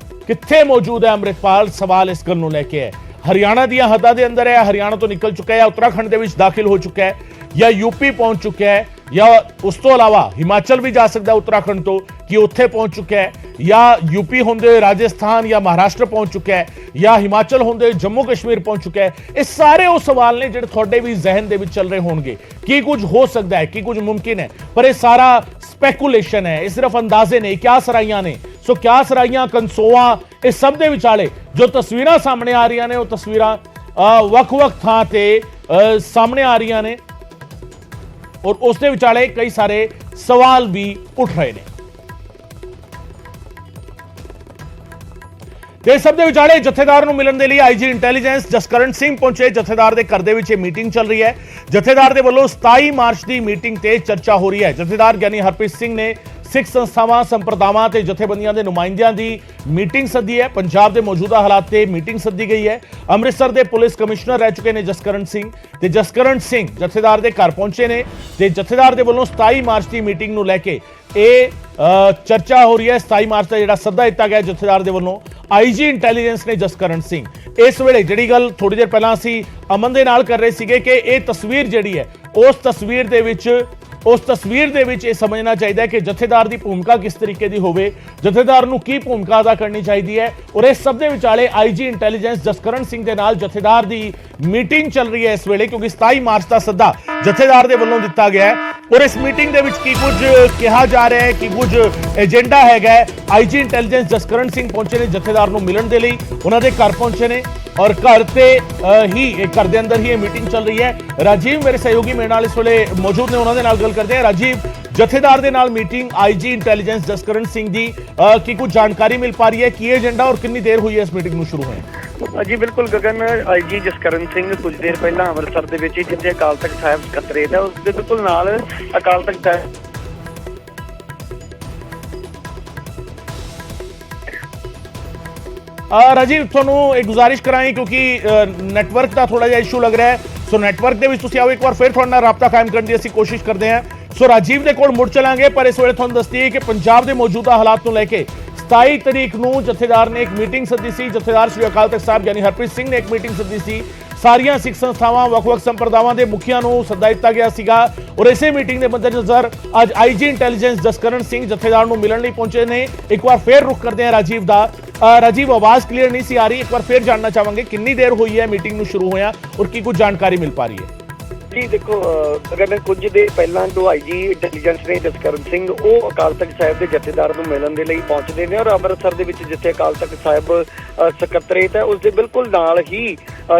ਕਿੱਥੇ ਮੌਜੂਦ ਹੈ ਅੰਮ੍ਰਿਤਪਾਲ, ਸਵਾਲ ਇਸ ਗੱਲ ਨੂੰ ਲੈ ਕੇ ਹੈ। ਹਰਿਆਣਾ ਦੀਆਂ ਹੱਦਾਂ ਦੇ ਅੰਦਰ ਹੈ, ਹਰਿਆਣਾ ਤੋਂ ਨਿਕਲ ਚੁੱਕਾ ਹੈ, ਉੱਤਰਾਖੰਡ ਦੇ ਵਿੱਚ ਦਾਖਲ ਹੋ ਚੁੱਕਾ ਹੈ, ਜਾਂ ਯੂਪੀ ਪਹੁੰਚ ਚੁੱਕਿਆ ਹੈ, ਜਾਂ ਉਸ ਤੋਂ ਇਲਾਵਾ ਹਿਮਾਚਲ ਵੀ ਜਾ ਸਕਦਾ ਉੱਤਰਾਖੰਡ ਤੋਂ ਕਿ ਉੱਥੇ ਪਹੁੰਚ ਚੁੱਕਿਆ ਹੈ, ਜਾਂ ਯੂਪੀ ਹੁੰਦੇ ਰਾਜਸਥਾਨ ਜਾਂ ਮਹਾਰਾਸ਼ਟਰ ਪਹੁੰਚ ਚੁੱਕਿਆ ਹੈ, ਜਾਂ ਹਿਮਾਚਲ ਹੁੰਦੇ ਜੰਮੂ ਕਸ਼ਮੀਰ ਪਹੁੰਚ ਚੁੱਕਾ ਹੈ। ਇਹ ਸਾਰੇ ਉਹ ਸਵਾਲ ਨੇ ਜਿਹੜੇ ਤੁਹਾਡੇ ਵੀ ਜ਼ਿਹਨ ਦੇ ਵਿੱਚ ਚੱਲ ਰਹੇ ਹੋਣਗੇ। ਕੀ ਕੁਝ ਹੋ ਸਕਦਾ ਹੈ, ਕੀ ਕੁਝ ਮੁਮਕਿਨ ਹੈ, ਪਰ ਇਹ ਸਾਰਾ ਸਪੈਕੂਲੇਸ਼ਨ ਹੈ, ਇਹ ਸਿਰਫ ਅੰਦਾਜ਼ੇ ਨੇ, ਕਿਆ ਸਰਾਈਆਂ ਨੇ। ਸੋ ਕਿਆ ਸਰਾਈਆਂ, ਕਨਸੋਆਂ, ਇਹ ਸਭ ਦੇ ਵਿਚਾਲੇ ਜੋ ਤਸਵੀਰਾਂ ਸਾਹਮਣੇ ਆ ਰਹੀਆਂ ਨੇ ਉਹ ਤਸਵੀਰਾਂ ਵੱਖ-ਵੱਖ ਥਾਂ ਤੇ ਸਾਹਮਣੇ ਆ ਰਹੀਆਂ ਨੇ ਔਰ ਉਸ ਦੇ ਵਿਚਾਲੇ ਕਈ ਸਾਰੇ ਸਵਾਲ ਵੀ ਉੱਠ ਰਹੇ ਨੇ। ਤੇ ਸਭ ਦੇ ਵਿਚਾਲੇ ਜਥੇਦਾਰ ਨੂੰ ਮਿਲਣ ਦੇ ਲਈ ਆਈਜੀ ਇੰਟੈਲੀਜੈਂਸ ਜਸਕਰਨ ਸਿੰਘ ਪਹੁੰਚੇ। ਜਥੇਦਾਰ ਦੇ ਘਰ ਦੇ ਵਿੱਚ ਇਹ ਮੀਟਿੰਗ ਚੱਲ ਰਹੀ ਹੈ। ਜਥੇਦਾਰ ਦੇ ਵੱਲੋਂ 27 ਮਾਰਚ ਦੀ ਮੀਟਿੰਗ ਤੇ ਚਰਚਾ ਹੋ ਰਹੀ ਹੈ। ਜਥੇਦਾਰ ਗਿਆਨੀ ਹਰਪ੍ਰੀਤ ਸਿੰਘ ਨੇ ਸਿੱਖ ਸੰਸਥਾਵਾਂ, ਸੰਪਰਦਾਵਾਂ ਤੇ ਜਥੇਬੰਦੀਆਂ ਦੇ ਨੁਮਾਇੰਦਿਆਂ ਦੀ ਮੀਟਿੰਗ ਸੱਦੀ ਹੈ। ਪੰਜਾਬ ਦੇ ਮੌਜੂਦਾ ਹਾਲਾਤ ਤੇ ਮੀਟਿੰਗ ਸੱਦੀ ਗਈ ਹੈ। ਅੰਮ੍ਰਿਤਸਰ ਦੇ ਪੁਲਿਸ ਕਮਿਸ਼ਨਰ ਰਹਿ ਚੁੱਕੇ ਨੇ ਜਸਕਰਨ ਸਿੰਘ, ਤੇ ਜਸਕਰਨ ਸਿੰਘ ਜਥੇਦਾਰ ਦੇ ਘਰ ਪਹੁੰਚੇ ਨੇ ਤੇ ਜਥੇਦਾਰ ਦੇ ਵੱਲੋਂ 27 ਮਾਰਚ ਦੀ ਮੀਟਿੰਗ ਨੂੰ ਲੈ ਕੇ ਇਹ ਚਰਚਾ ਹੋ ਰਹੀ ਹੈ। 27 ਮਾਰਚ ਦਾ ਜਿਹੜਾ ਸੱਦਾ ਦਿੱਤਾ ਗਿਆ ਜਥੇਦਾਰ ਦੇ ਵੱਲੋਂ, ਆਈਜੀ ਇੰਟੈਲੀਜੈਂਸ ਨੇ ਜਸਕਰਨ ਸਿੰਘ। ਇਸ ਵੇਲੇ ਜਿਹੜੀ ਗੱਲ ਥੋੜੀ ਦੇਰ ਪਹਿਲਾਂ ਅਸੀਂ ਅਮਨ ਦੇ ਨਾਲ ਕਰ ਰਹੇ ਸੀਗੇ ਕਿ ਇਹ ਤਸਵੀਰ ਜਿਹੜੀ ਹੈ ਉਸ ਤਸਵੀਰ ਦੇ ਵਿੱਚ ਇਹ ਸਮਝਣਾ ਚਾਹੀਦਾ ਹੈ ਕਿ ਜਥੇਦਾਰ ਦੀ ਭੂਮਿਕਾ ਕਿਸ ਤਰੀਕੇ ਦੀ ਹੋਵੇ, ਜਥੇਦਾਰ ਨੂੰ ਕੀ ਭੂਮਿਕਾ ਅਦਾ ਕਰਨੀ ਚਾਹੀਦੀ ਹੈ। ਔਰ ਇਸ ਸਭ ਦੇ ਵਿਚਾਲੇ ਆਈਜੀ ਇੰਟੈਲੀਜੈਂਸ ਜਸਕਰਨ ਸਿੰਘ ਦੇ ਨਾਲ ਜਥੇਦਾਰ ਦੀ ਮੀਟਿੰਗ ਚੱਲ ਰਹੀ ਹੈ ਇਸ ਵੇਲੇ, ਕਿਉਂਕਿ 27 ਮਾਰਚ ਦਾ ਸੱਦਾ ਜਥੇਦਾਰ ਦੇ ਵੱਲੋਂ ਦਿੱਤਾ ਗਿਆ ਹੈ। ਔਰ ਇਸ ਮੀਟਿੰਗ ਦੇ ਵਿੱਚ ਕੀ ਕੁਝ ਕਿਹਾ ਜਾ ਰਿਹਾ ਹੈ, ਕੀ ਕੁਝ ਏਜੰਡਾ ਹੈਗਾ। ਆਈਜੀ ਇੰਟੈਲੀਜੈਂਸ ਜਸਕਰਨ ਸਿੰਘ ਪਹੁੰਚੇ ਨੇ ਜਥੇਦਾਰ ਨੂੰ ਮਿਲਣ ਦੇ ਲਈ, ਉਹਨਾਂ ਦੇ ਘਰ ਪਹੁੰਚੇ ਨੇ ਔਰ ਘਰ ਦੇ ਅੰਦਰ ਹੀ ਇਹ ਮੀਟਿੰਗ ਚੱਲ ਰਹੀ ਹੈ। ਰਾਜੀਵ ਮੇਰੇ ਸਹਿਯੋਗੀ ਮੇਰੇ ਨਾਲ ਇਸ ਵੇਲੇ ਮੌਜੂਦ ਨੇ, ਉਹਨਾਂ ਦੇ ਨਾਲ ਗੱਲ ਕਰਦੇ हैं। राजीव, ਜਥੇਦਾਰ ਦੇ ਨਾਲ meeting IG intelligence Jaskaran Singh ji ਕੀ ਕੁਝ ਜਾਣਕਾਰੀ ਮਿਲ ਪਾ ਰਹੀ ਹੈ ਕੀ ਏਜੰਡਾ ਔਰ ਕਿੰਨੀ ਦੇਰ ਹੋਈ ਹੈ ਇਸ ਮੀਟਿੰਗ ਨੂੰ ਸ਼ੁਰੂ ਹੋਏ? ਜੀ ਬਿਲਕੁਲ ਗਗਨ, ਆਈਜੀ ਜਸਕਰਨ ਸਿੰਘ ਕੁਝ ਦੇਰ ਪਹਿਲਾਂ ਅੰਮ੍ਰਿਤਸਰ ਦੇ ਵਿੱਚ ਜਿੱਥੇ ਅਕਾਲ ਤਖਤ ਸਾਹਿਬ ਸਕੱਤਰੇਤ ਹੈ ਉਸ ਦੇ ਬਿਲਕੁਲ ਨਾਲ ਅਕਾਲ ਤਖਤ ਸਾਹਿਬ ਰਾਜੀਵ ਤੁਹਾਨੂੰ ਇੱਕ ਗੁਜ਼ਾਰਿਸ਼ ਕਰਾਂਗੇ ਕਿਉਂਕਿ ਨੈਟਵਰਕ ਦਾ ਥੋੜਾ ਜਿਹਾ ਇਸ਼ੂ ਲੱਗ ਰਿਹਾ ਹੈ ਸੋ ਨੈਟਵਰਕ ਦੇ ਵਿੱਚ ਤੁਸੀਂ ਆਓ ਇੱਕ ਵਾਰ ਫਿਰ ਤੁਹਾਡੇ ਨਾਲ ਰਾਬਤਾ ਕਾਇਮ ਕਰਨ ਦੀ ਅਸੀਂ ਕੋਸ਼ਿਸ਼ ਕਰਦੇ ਹਾਂ। ਸੋ ਰਾਜੀਵ ਦੇ ਕੋਲ ਮੁੜ ਚਲਾਂਗੇ ਪਰ ਇਸ ਵੇਲੇ ਤੁਹਾਨੂੰ ਦੱਸਦੀ ਕਿ ਪੰਜਾਬ ਦੇ ਮੌਜੂਦਾ ਹਾਲਾਤ ਨੂੰ ਲੈ ਕੇ 27 ਤਰੀਕ ਨੂੰ ਜਥੇਦਾਰ ਨੇ ਇੱਕ ਮੀਟਿੰਗ ਸੱਦੀ ਸੀ। ਜਥੇਦਾਰ ਸ੍ਰੀ ਅਕਾਲ ਤਖਤ ਸਾਹਿਬ ਯਾਨੀ ਹਰਪ੍ਰੀਤ ਸਿੰਘ ਨੇ ਇੱਕ ਮੀਟਿੰਗ ਸੱਦੀ ਸੀ। ਸਾਰੀਆਂ ਸਿੱਖ ਸੰਸਥਾਵਾਂ ਵੱਖ-ਵੱਖ ਸੰਪਰਦਾਵਾਂ ਦੇ ਮੁਖੀਆਂ ਨੂੰ ਸੱਦਾ ਦਿੱਤਾ ਗਿਆ ਸੀਗਾ ਔਰ ਇਸੇ ਮੀਟਿੰਗ ਦੇ ਮੱਦੇਨਜ਼ਰ ਅੱਜ ਆਈਜੀ ਇੰਟੈਲੀਜੈਂਸ ਜਸਕਰਨ ਸਿੰਘ ਜਥੇਦਾਰ ਨੂੰ ਮਿਲਣ ਲਈ ਪਹੁੰਚੇ ਨੇ। ਇੱਕ ਵਾਰ ਫੇਰ ਰੁਕ ਕਰਦੇ ਹਾਂ ਰਾਜੀਵ ਦਾ। ਰਾਜੀਵ ਆਵਾਜ਼ ਕਲੀਅਰ ਨਹੀਂ ਸੀ ਆ ਰਹੀ, ਇੱਕ ਵਾਰ ਫੇਰ ਜਾਣਨਾ ਚਾਹਾਂਗੇ ਕਿੰਨੀ ਦੇਰ ਹੋਈ ਹੈ ਮੀਟਿੰਗ ਨੂੰ ਸ਼ੁਰੂ ਹੋਇਆ ਔਰ ਕੀ ਕੁਝ ਜਾਣਕਾਰੀ ਮਿਲ ਪਾ ਰਹੀ ਹੈ? ਜੀ ਦੇਖੋ, ਅਗਰ ਕੁਝ ਦੇ ਪਹਿਲਾਂ ਤੋਂ ਆਈਜੀ ਇੰਟੈਲੀਜੈਂਸ ਨੇ ਜਸਕਰਨ ਸਿੰਘ ਉਹ ਅਕਾਲ ਤਖਤ ਸਾਹਿਬ ਦੇ ਜਥੇਦਾਰ ਨੂੰ ਮਿਲਣ ਦੇ ਲਈ ਪਹੁੰਚਦੇ ਨੇ ਔਰ ਅੰਮ੍ਰਿਤਸਰ ਦੇ ਵਿੱਚ ਜਿੱਥੇ ਅਕਾਲ ਤਖਤ ਸਾਹਿਬ ਸਕੱਤਰੇਤ ਹੈ ਉਸ ਦੇ ਬਿਲਕੁਲ ਨਾਲ ਹੀ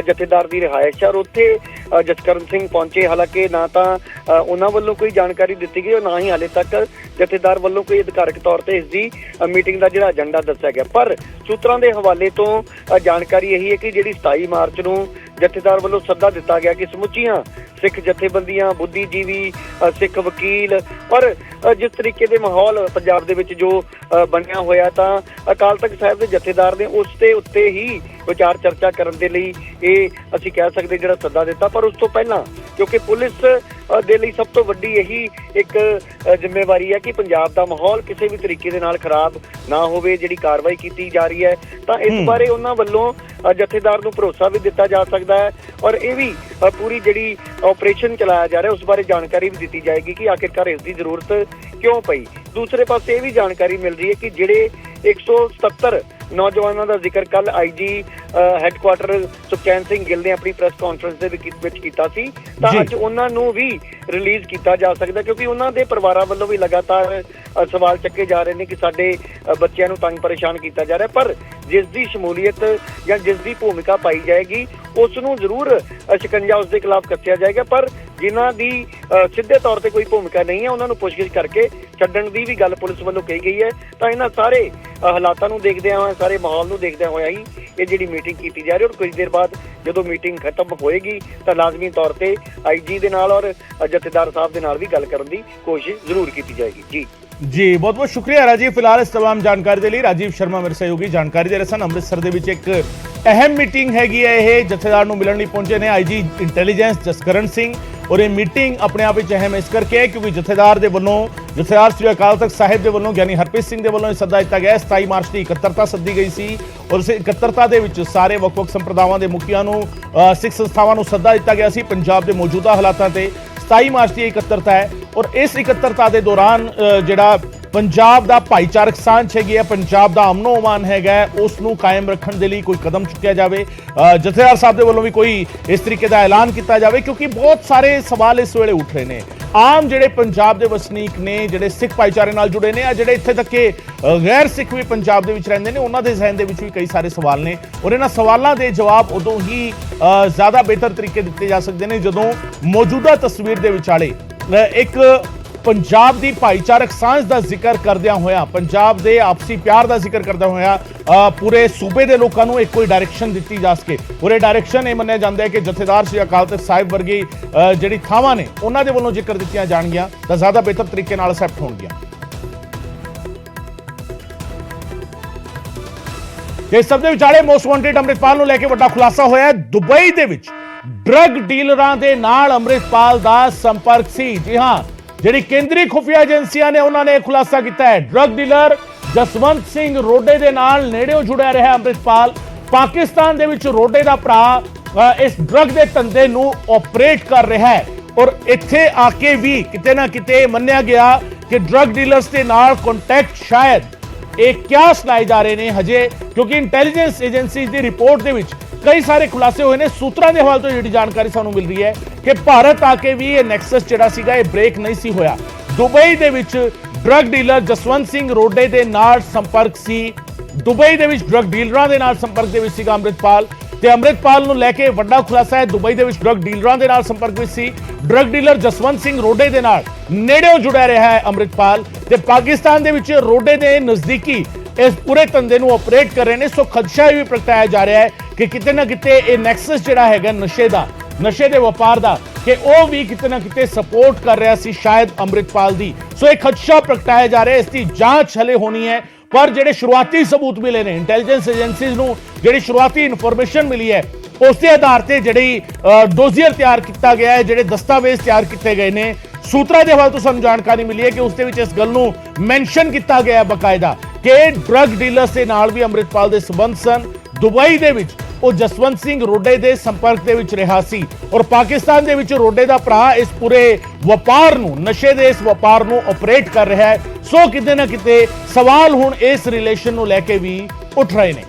ਜਥੇਦਾਰ ਦੀ ਰਿਹਾਇਸ਼ ਹੈ ਔਰ ਉੱਥੇ ਜਸਕਰਨ ਸਿੰਘ ਪਹੁੰਚੇ। ਹਾਲਾਂਕਿ ਨਾ ਤਾਂ ਉਹਨਾਂ ਵੱਲੋਂ ਕੋਈ ਜਾਣਕਾਰੀ ਦਿੱਤੀ ਗਈ ਔਰ ਨਾ ਹੀ ਹਾਲੇ ਤੱਕ ਜਥੇਦਾਰ ਵੱਲੋਂ ਕੋਈ ਅਧਿਕਾਰਕ ਤੌਰ ਤੇ ਇਸ ਦੀ ਮੀਟਿੰਗ ਦਾ ਜਿਹੜਾ ਏਜੰਡਾ ਦੱਸਿਆ ਗਿਆ। ਪਰ ਸੂਤਰਾਂ ਦੇ ਹਵਾਲੇ ਤੋਂ ਜਾਣਕਾਰੀ ਇਹੀ ਹੈ ਕਿ ਜਿਹੜੀ 27 ਮਾਰਚ ਨੂੰ ਜਥੇਦਾਰ ਵੱਲੋਂ ਸੱਦਾ ਦਿੱਤਾ ਗਿਆ ਕਿ ਸਮੁੱਚੀਆਂ ਸਿੱਖ ਜਥੇਬੰਦੀਆਂ, ਬੁੱਧੀਜੀਵੀ, ਸਿੱਖ ਵਕੀਲ ਔਰ ਜਿਸ ਤਰੀਕੇ ਦੇ ਮਾਹੌਲ ਪੰਜਾਬ ਦੇ ਵਿੱਚ ਜੋ ਬਣਿਆ ਹੋਇਆ ਤਾਂ ਅਕਾਲ ਤਖਤ ਸਾਹਿਬ ਦੇ ਜਥੇਦਾਰ ਨੇ ਉਸ ਦੇ ਉੱਤੇ ਹੀ ਵਿਚਾਰ ਚਰਚਾ ਕਰਨ ਦੇ ਲਈ ਇਹ ਅਸੀਂ ਕਹਿ ਸਕਦੇ ਜਿਹੜਾ ਸੱਦਾ ਦਿੱਤਾ। ਪਰ ਉਸ ਤੋਂ ਪਹਿਲਾਂ ਕਿਉਂਕਿ ਪੁਲਿਸ ਦੇ ਲਈ ਸਭ ਤੋਂ ਵੱਡੀ ਇਹੀ ਇੱਕ ਜ਼ਿੰਮੇਵਾਰੀ ਹੈ ਕਿ ਪੰਜਾਬ ਦਾ ਮਾਹੌਲ ਕਿਸੇ ਵੀ ਤਰੀਕੇ ਦੇ ਨਾਲ ਖਰਾਬ ਨਾ ਹੋਵੇ, ਜਿਹੜੀ ਕਾਰਵਾਈ ਕੀਤੀ ਜਾ ਰਹੀ ਹੈ ਤਾਂ ਇਸ ਬਾਰੇ ਉਹਨਾਂ ਵੱਲੋਂ ਜਥੇਦਾਰ ਨੂੰ ਭਰੋਸਾ ਵੀ ਦਿੱਤਾ ਜਾ ਸਕਦਾ ਹੈ ਔਰ ਇਹ ਵੀ ਪੂਰੀ ਜਿਹੜੀ ਆਪਰੇਸ਼ਨ ਚਲਾਇਆ ਜਾ ਰਿਹਾ ਉਸ ਬਾਰੇ ਜਾਣਕਾਰੀ ਵੀ ਦਿੱਤੀ ਜਾਏਗੀ ਕਿ ਆਖਿਰਕਾਰ ਇਸ ਦੀ ਜ਼ਰੂਰਤ ਕਿਉਂ ਪਈ। ਦੂਸਰੇ ਪਾਸੇ ਇਹ ਵੀ ਜਾਣਕਾਰੀ ਮਿਲ ਰਹੀ ਹੈ ਕਿ ਜਿਹੜੇ 177 ਨੌਜਵਾਨਾਂ ਦਾ ਜ਼ਿਕਰ ਕੱਲ ਆਈਜੀ ਹੈੱਡਕੁਆਟਰ ਸੁਖਚੈਨ ਸਿੰਘ ਗਿੱਲ ਨੇ ਆਪਣੀ ਪ੍ਰੈਸ ਕਾਨਫਰੰਸ ਦੇ ਵਿੱਚ ਕੀਤਾ ਸੀ ਤਾਂ ਅੱਜ ਉਹਨਾਂ ਨੂੰ ਵੀ ਰਿਲੀਜ਼ ਕੀਤਾ ਜਾ ਸਕਦਾ ਕਿਉਂਕਿ ਉਹਨਾਂ ਦੇ ਪਰਿਵਾਰਾਂ ਵੱਲੋਂ ਵੀ ਲਗਾਤਾਰ ਸਵਾਲ ਚੱਕੇ ਜਾ ਰਹੇ ਨੇ ਕਿ ਸਾਡੇ ਬੱਚਿਆਂ ਨੂੰ ਤੰਗ ਪਰੇਸ਼ਾਨ ਕੀਤਾ ਜਾ ਰਿਹਾ। ਪਰ ਜਿਸ ਦੀ ਸ਼ਮੂਲੀਅਤ ਜਾਂ ਜਿਸ ਦੀ ਭੂਮਿਕਾ ਪਾਈ ਜਾਏਗੀ ਉਸ ਨੂੰ ਜ਼ਰੂਰ ਸ਼ਿਕੰਜਾ ਉਸ ਦੇ ਖਿਲਾਫ ਕੱਸਿਆ ਜਾਏਗਾ ਪਰ ਜਿਨ੍ਹਾਂ ਦੀ ਸਿੱਧੇ ਤੌਰ ਤੇ ਕੋਈ ਭੂਮਿਕਾ ਨਹੀਂ ਹੈ ਉਹਨਾਂ ਨੂੰ ਪੁੱਛਗਿੱਛ ਕਰਕੇ ਛੱਡਣ ਦੀ ਵੀ ਗੱਲ ਪੁਲਿਸ ਵੱਲੋਂ ਕਹੀ ਗਈ ਹੈ। ਤਾਂ ਇਹਨਾਂ ਸਾਰੇ ਹਾਲਾਤਾਂ ਨੂੰ ਦੇਖਦਿਆਂ ਹੋਇਆ, ਸਾਰੇ ਮਾਹੌਲ ਨੂੰ ਦੇਖਦਿਆਂ ਹੋਇਆ ਹੀ ਇਹ ਜਿਹੜੀ ਮੀਟਿੰਗ ਕੀਤੀ ਜਾ ਰਹੀ ਔਰ ਕੁਝ ਦੇਰ ਬਾਅਦ ਜਦੋਂ ਮੀਟਿੰਗ ਖਤਮ ਹੋਏਗੀ ਤਾਂ ਲਾਜ਼ਮੀ ਤੌਰ ਤੇ ਆਈਜੀ ਦੇ ਨਾਲ ਔਰ ਜਥੇਦਾਰ ਸਾਹਿਬ ਦੇ ਨਾਲ ਵੀ ਗੱਲ ਕਰਨ ਦੀ ਕੋਸ਼ਿਸ਼ ਜ਼ਰੂਰ ਕੀਤੀ ਜਾਏਗੀ। ਜੀ ਬਹੁਤ ਬਹੁਤ ਸ਼ੁਕਰੀਆ ਰਾਜੀਵ ਫਿਲਹਾਲ ਇਸ तमाम ਜਾਣਕਾਰੀ ਦੇ ਲਈ। ਰਾਜੀਵ ਸ਼ਰਮਾ ਮੇਰੇ ਸਹਿਯੋਗੀ ਜਾਣਕਾਰੀ ਦੇ ਰਹੇ ਸਨ। ਅੰਮ੍ਰਿਤਸਰ ਦੇ ਵਿੱਚ ਇੱਕ ਅਹਿਮ ਮੀਟਿੰਗ ਹੈਗੀ ਹੈ, ਇਹ ਜਥੇਦਾਰ ਨੂੰ ਮਿਲਣ ਲਈ ਪਹੁੰਚੇ ਨੇ ਆਈਜੀ ਇੰਟੈਲੀਜੈਂਸ ਜਸਕਰਨ ਸਿੰਘ ਔਰ ਇਹ ਮੀਟਿੰਗ ਆਪਣੇ ਆਪ ਵਿੱਚ ਅਹਿਮ ਇਸ ਕਰਕੇ ਹੈ ਕਿਉਂਕਿ ਜਥੇਦਾਰ ਦੇ ਵੱਲੋਂ ਜਥੇਦਾਰ ਸ੍ਰੀ ਅਕਾਲ ਤਖਤ ਸਾਹਿਬ ਦੇ ਵੱਲੋਂ ਗਿਆਨੀ ਹਰਪ੍ਰੀਤ ਸਿੰਘ ਦੇ ਵੱਲੋਂ ਇਹ ਸੱਦਾ ਦਿੱਤਾ ਗਿਆ। 27 ਮਾਰਚ ਦੀ ਇਕੱਤਰਤਾ ਸੱਦੀ ਗਈ ਸੀ ਔਰ ਇਸ ਇਕੱਤਰਤਾ ਦੇ ਵਿੱਚ ਸਾਰੇ ਵੱਖ-ਵੱਖ ਸੰਪਰਦਾਵਾਂ ਦੇ ਮੁਖੀਆਂ ਨੂੰ ਸਿੱਖ ਸੰਸਥਾਵਾਂ ਨੂੰ ਸੱਦਾ ਦਿੱਤਾ ਗਿਆ ਸੀ। ਪੰਜਾਬ ਦੇ ਮੌਜੂਦਾ ਹਾਲਾਤਾਂ ਤੇ 27 ਮਾਰਚ ਦੀ ਇਕੱਤਰਤਾ ਹੈ ਔਰ ਇਸ ਇਕੱਤਰਤਾ ਦੇ ਦੌਰਾਨ ਜਿਹੜਾ ਪੰਜਾਬ ਦਾ ਭਾਈਚਾਰਕ ਸਾਂਝ ਹੈਗੀ ਹੈ, ਪੰਜਾਬ ਦਾ ਅਮਨੋ ਅਮਾਨ ਹੈਗਾ ਉਸ ਨੂੰ ਕਾਇਮ ਰੱਖਣ ਦੇ ਲਈ ਕੋਈ ਕਦਮ ਚੁੱਕਿਆ ਜਾਵੇ। ਜਥੇਦਾਰ ਸਾਹਿਬ ਦੇ ਵੱਲੋਂ ਵੀ ਕੋਈ ਇਸ ਤਰੀਕੇ ਦਾ ਐਲਾਨ ਕੀਤਾ ਜਾਵੇ ਕਿਉਂਕਿ ਬਹੁਤ ਸਾਰੇ ਸਵਾਲ ਇਸ ਵੇਲੇ ਉੱਠ ਰਹੇ ਨੇ। ਆਮ ਜਿਹੜੇ ਪੰਜਾਬ ਦੇ ਵਸਨੀਕ ਨੇ, ਜਿਹੜੇ ਸਿੱਖ ਭਾਈਚਾਰੇ ਨਾਲ ਜੁੜੇ ਨੇ, ਜਿਹੜੇ ਇੱਥੇ ਤੱਕ ਕਿ ਗੈਰ ਸਿੱਖ ਵੀ ਪੰਜਾਬ ਦੇ ਵਿੱਚ ਰਹਿੰਦੇ ਨੇ, ਉਹਨਾਂ ਦੇ ਜ਼ਿਹਨ ਦੇ ਵਿੱਚ ਵੀ ਕਈ ਸਾਰੇ ਸਵਾਲ ਨੇ ਔਰ ਇਹਨਾਂ ਸਵਾਲਾਂ ਦੇ ਜਵਾਬ ਉਦੋਂ ਹੀ ਜ਼ਿਆਦਾ ਬਿਹਤਰ ਤਰੀਕੇ ਦਿੱਤੇ ਜਾ ਸਕਦੇ ਨੇ ਜਦੋਂ ਮੌਜੂਦਾ ਤਸਵੀਰ ਦੇ ਵਿਚਾਲੇ ਇੱਕ ਪੰਜਾਬ ਦੀ ਭਾਈਚਾਰਕ ਸਾਂਝ ਦਾ ਜ਼ਿਕਰ ਕਰਦਿਆਂ ਹੋਇਆ, ਪੰਜਾਬ ਦੇ ਆਪਸੀ ਪਿਆਰ ਦਾ ਜ਼ਿਕਰ ਕਰਦਿਆਂ ਹੋਇਆ ਪੂਰੇ ਸੂਬੇ ਦੇ ਲੋਕਾਂ ਨੂੰ ਇੱਕ ਕੋਈ ਡਾਇਰੈਕਸ਼ਨ ਦਿੱਤੀ ਜਾ ਸਕੇ। ਪੂਰੇ ਡਾਇਰੈਕਸ਼ਨ ਇਹ ਮੰਨਿਆ ਜਾਂਦਾ ਹੈ ਕਿ ਜਥੇਦਾਰ ਸ੍ਰੀ ਅਕਾਲ ਤਖਤ ਸਾਹਿਬ ਵਰਗੀ ਜਿਹੜੀ ਥਾਵਾਂ ਨੇ ਉਹਨਾਂ ਦੇ ਵੱਲੋਂ ਜ਼ਿਕਰ ਦਿੱਤੀਆਂ ਜਾਣਗੀਆਂ ਤਾਂ ਜ਼ਿਆਦਾ ਬਿਹਤਰ ਤਰੀਕੇ ਨਾਲ ਅਸੈਪਟ ਹੋਣਗੀਆਂ। ਇਸ ਸਭ ਦੇ ਵਿਚਾਲੇ ਮੋਸਟ ਵਾਂਟਡ ਅੰਮ੍ਰਿਤਪਾਲ ਨੂੰ ਲੈ ਕੇ ਵੱਡਾ ਖੁਲਾਸਾ ਹੋਇਆ। ਦੁਬਈ ਦੇ ਵਿੱਚ ਡਰੱਗ ਡੀਲਰਾਂ ਦੇ ਨਾਲ ਅੰਮ੍ਰਿਤਪਾਲ ਦਾ ਸੰਪਰਕ ਸੀ। ਜੀ ਹਾਂ, ਜਿਹੜੀ ਕੇਂਦਰੀ ਖੁਫੀਆ ਏਜੰਸੀਆਂ ਨੇ ਉਹਨਾਂ ਨੇ ਖੁਲਾਸਾ ਕੀਤਾ ਹੈ ਡਰੱਗ ਡੀਲਰ ਜਸਵੰਤ ਸਿੰਘ ਰੋਡੇ ਦੇ ਨਾਲ ਨੇੜਿਓਂ ਜੁੜਿਆ ਰਿਹਾ ਅੰਮ੍ਰਿਤਪਾਲ। ਪਾਕਿਸਤਾਨ ਦੇ ਵਿੱਚ ਰੋਡੇ ਦਾ ਭਰਾ ਇਸ ਡਰੱਗ ਦੇ ਧੰਦੇ ਨੂੰ ਆਪਰੇਟ ਕਰ ਰਿਹਾ ਹੈ ਔਰ ਇੱਥੇ ਆ ਕੇ ਵੀ ਕਿਤੇ ਨਾ ਕਿਤੇ ਮੰਨਿਆ ਗਿਆ ਕਿ ਡਰੱਗ ਡੀਲਰਸ ਦੇ ਨਾਲ ਕੰਟੈਕਟ ਸ਼ਾਇਦ ਇਹ ਕਿਆ ਸੁਣਾਏ ਜਾ ਰਹੇ ਨੇ ਹਜੇ ਕਿਉਂਕਿ ਇੰਟੈਲੀਜੈਂਸ ਏਜੰਸੀ ਦੀ ਰਿਪੋਰਟ ਦੇ ਵਿੱਚ ਕਈ ਸਾਰੇ ਖੁਲਾਸੇ ਹੋਏ ਨੇ। ਸੂਤਰਾਂ ਦੇ ਹਵਾਲੇ ਤੋਂ ਜਿਹੜੀ ਜਾਣਕਾਰੀ ਸਾਨੂੰ ਮਿਲ ਰਹੀ ਹੈ ਕਿ ਭਾਰਤ ਆ ਕੇ ਵੀ ਇਹ ਨੈਕਸਸ ਜਿਹੜਾ ਸੀਗਾ ਇਹ ਬ੍ਰੇਕ ਨਹੀਂ ਸੀ ਹੋਇਆ। ਦੁਬਈ ਦੇ ਵਿੱਚ ਡਰੱਗ ਡੀਲਰ ਜਸਵੰਤ ਸਿੰਘ ਰੋਡੇ ਦੇ ਨਾਲ ਸੰਪਰਕ ਸੀ। ਦੁਬਈ ਦੇ ਵਿੱਚ ਡਰੱਗ ਡੀਲਰਾਂ ਦੇ ਨਾਲ ਸੰਪਰਕ ਦੇ ਵਿੱਚ ਸੀਗਾ ਅੰਮ੍ਰਿਤਪਾਲ। ਤੇ ਅੰਮ੍ਰਿਤਪਾਲ ਨੂੰ ਲੈ ਕੇ ਵੱਡਾ ਖੁਲਾਸਾ ਹੈ। ਦੁਬਈ ਦੇ ਵਿੱਚ ਡਰੱਗ ਡੀਲਰਾਂ ਦੇ ਨਾਲ ਸੰਪਰਕ ਵਿੱਚ ਸੀ। ਡਰੱਗ ਡੀਲਰ ਜਸਵੰਤ ਸਿੰਘ ਰੋਡੇ ਦੇ ਨਾਲ ਨੇੜਿਓਂ ਜੁੜਿਆ ਰਿਹਾ ਹੈ ਅੰਮ੍ਰਿਤਪਾਲ, ਤੇ ਪਾਕਿਸਤਾਨ ਦੇ ਵਿੱਚ ਰੋਡੇ ਦੇ ਨਜ਼ਦੀਕੀ ਇਸ ਪੂਰੇ ਧੰਦੇ ਨੂੰ ਆਪਰੇਟ ਕਰ ਰਹੇ ਨੇ। ਸੋ ਖਦਸ਼ਾ ਇਹ ਵੀ ਪ੍ਰਗਟਾਇਆ ਜਾ ਰਿਹਾ ਹੈ ਕਿ ਕਿਤੇ ਨਾ ਕਿਤੇ ਇਹ ਨੈਕਸਸ ਜਿਹੜਾ ਹੈਗਾ ਨਸ਼ੇ ਦੇ ਵਪਾਰ ਦਾ, ਕਿ ਉਹ ਵੀ ਕਿਤੇ ਨਾ ਕਿਤੇ ਸਪੋਰਟ ਕਰ ਰਿਹਾ ਸੀ ਸ਼ਾਇਦ ਅੰਮ੍ਰਿਤਪਾਲ ਦੀ। ਸੋ ਇਹ ਖਦਸ਼ਾ ਪ੍ਰਗਟਾਇਆ ਜਾ ਰਿਹਾ ਹੈ। ਇਸ ਦੀ ਜਾਂਚ ਹਲੇ ਹੋਣੀ ਹੈ, ਪਰ ਜਿਹੜੇ ਸ਼ੁਰੂਆਤੀ ਸਬੂਤ ਮਿਲੇ ਨੇ, ਇੰਟੈਲੀਜੈਂਸ ਏਜੰਸੀਜ਼ ਨੂੰ ਜਿਹੜੀ ਸ਼ੁਰੂਆਤੀ ਇਨਫੋਰਮੇਸ਼ਨ ਮਿਲੀ ਹੈ, ਉਸ ਦੇ ਆਧਾਰ ਤੇ ਜਿਹੜੀ ਡੋਜ਼ੀਅਰ ਤਿਆਰ ਕੀਤਾ ਗਿਆ ਹੈ, ਜਿਹੜੇ ਦਸਤਾਵੇਜ਼ ਤਿਆਰ ਕੀਤੇ ਗਏ ਨੇ, ਸੂਤਰਾਂ ਦੇ ਹਵਾਲੇ ਤੋਂ ਸਾਨੂੰ ਜਾਣਕਾਰੀ ਮਿਲੀ ਹੈ ਕਿ ਉਸ ਦੇ ਵਿੱਚ ਇਸ ਗੱਲ ਨੂੰ ਮੈਂਸ਼ਨ ਕੀਤਾ ਗਿਆ ਹੈ ਬਕਾਇਦਾ ਕਿ ਡਰੱਗ ਡੀਲਰਸ ਦੇ ਨਾਲ ਵੀ ਅੰਮ੍ਰਿਤਪਾਲ ਦੇ ਸਬੰਧ ਸਨ। ਦੁਬਈ ਦੇ ਵਿੱਚ ਉਹ ਜਸਵੰਤ ਸਿੰਘ ਰੋਡੇ ਦੇ ਸੰਪਰਕ ਦੇ ਵਿੱਚ ਰਿਹਾ ਸੀ ਔਰ ਪਾਕਿਸਤਾਨ ਦੇ ਵਿੱਚ ਰੋਡੇ ਦਾ ਭਰਾ ਇਸ ਪੂਰੇ ਵਪਾਰ ਨੂੰ, ਨਸ਼ੇ ਦੇ ਇਸ ਵਪਾਰ ਨੂੰ ਆਪਰੇਟ ਕਰ ਰਿਹਾ ਹੈ। ਸੋ ਕਿਤੇ ਨਾ ਕਿਤੇ ਸਵਾਲ ਹੁਣ ਇਸ ਰਿਲੇਸ਼ਨ ਨੂੰ ਲੈ ਕੇ ਵੀ ਉੱਠ ਰਹੇ ਨੇ।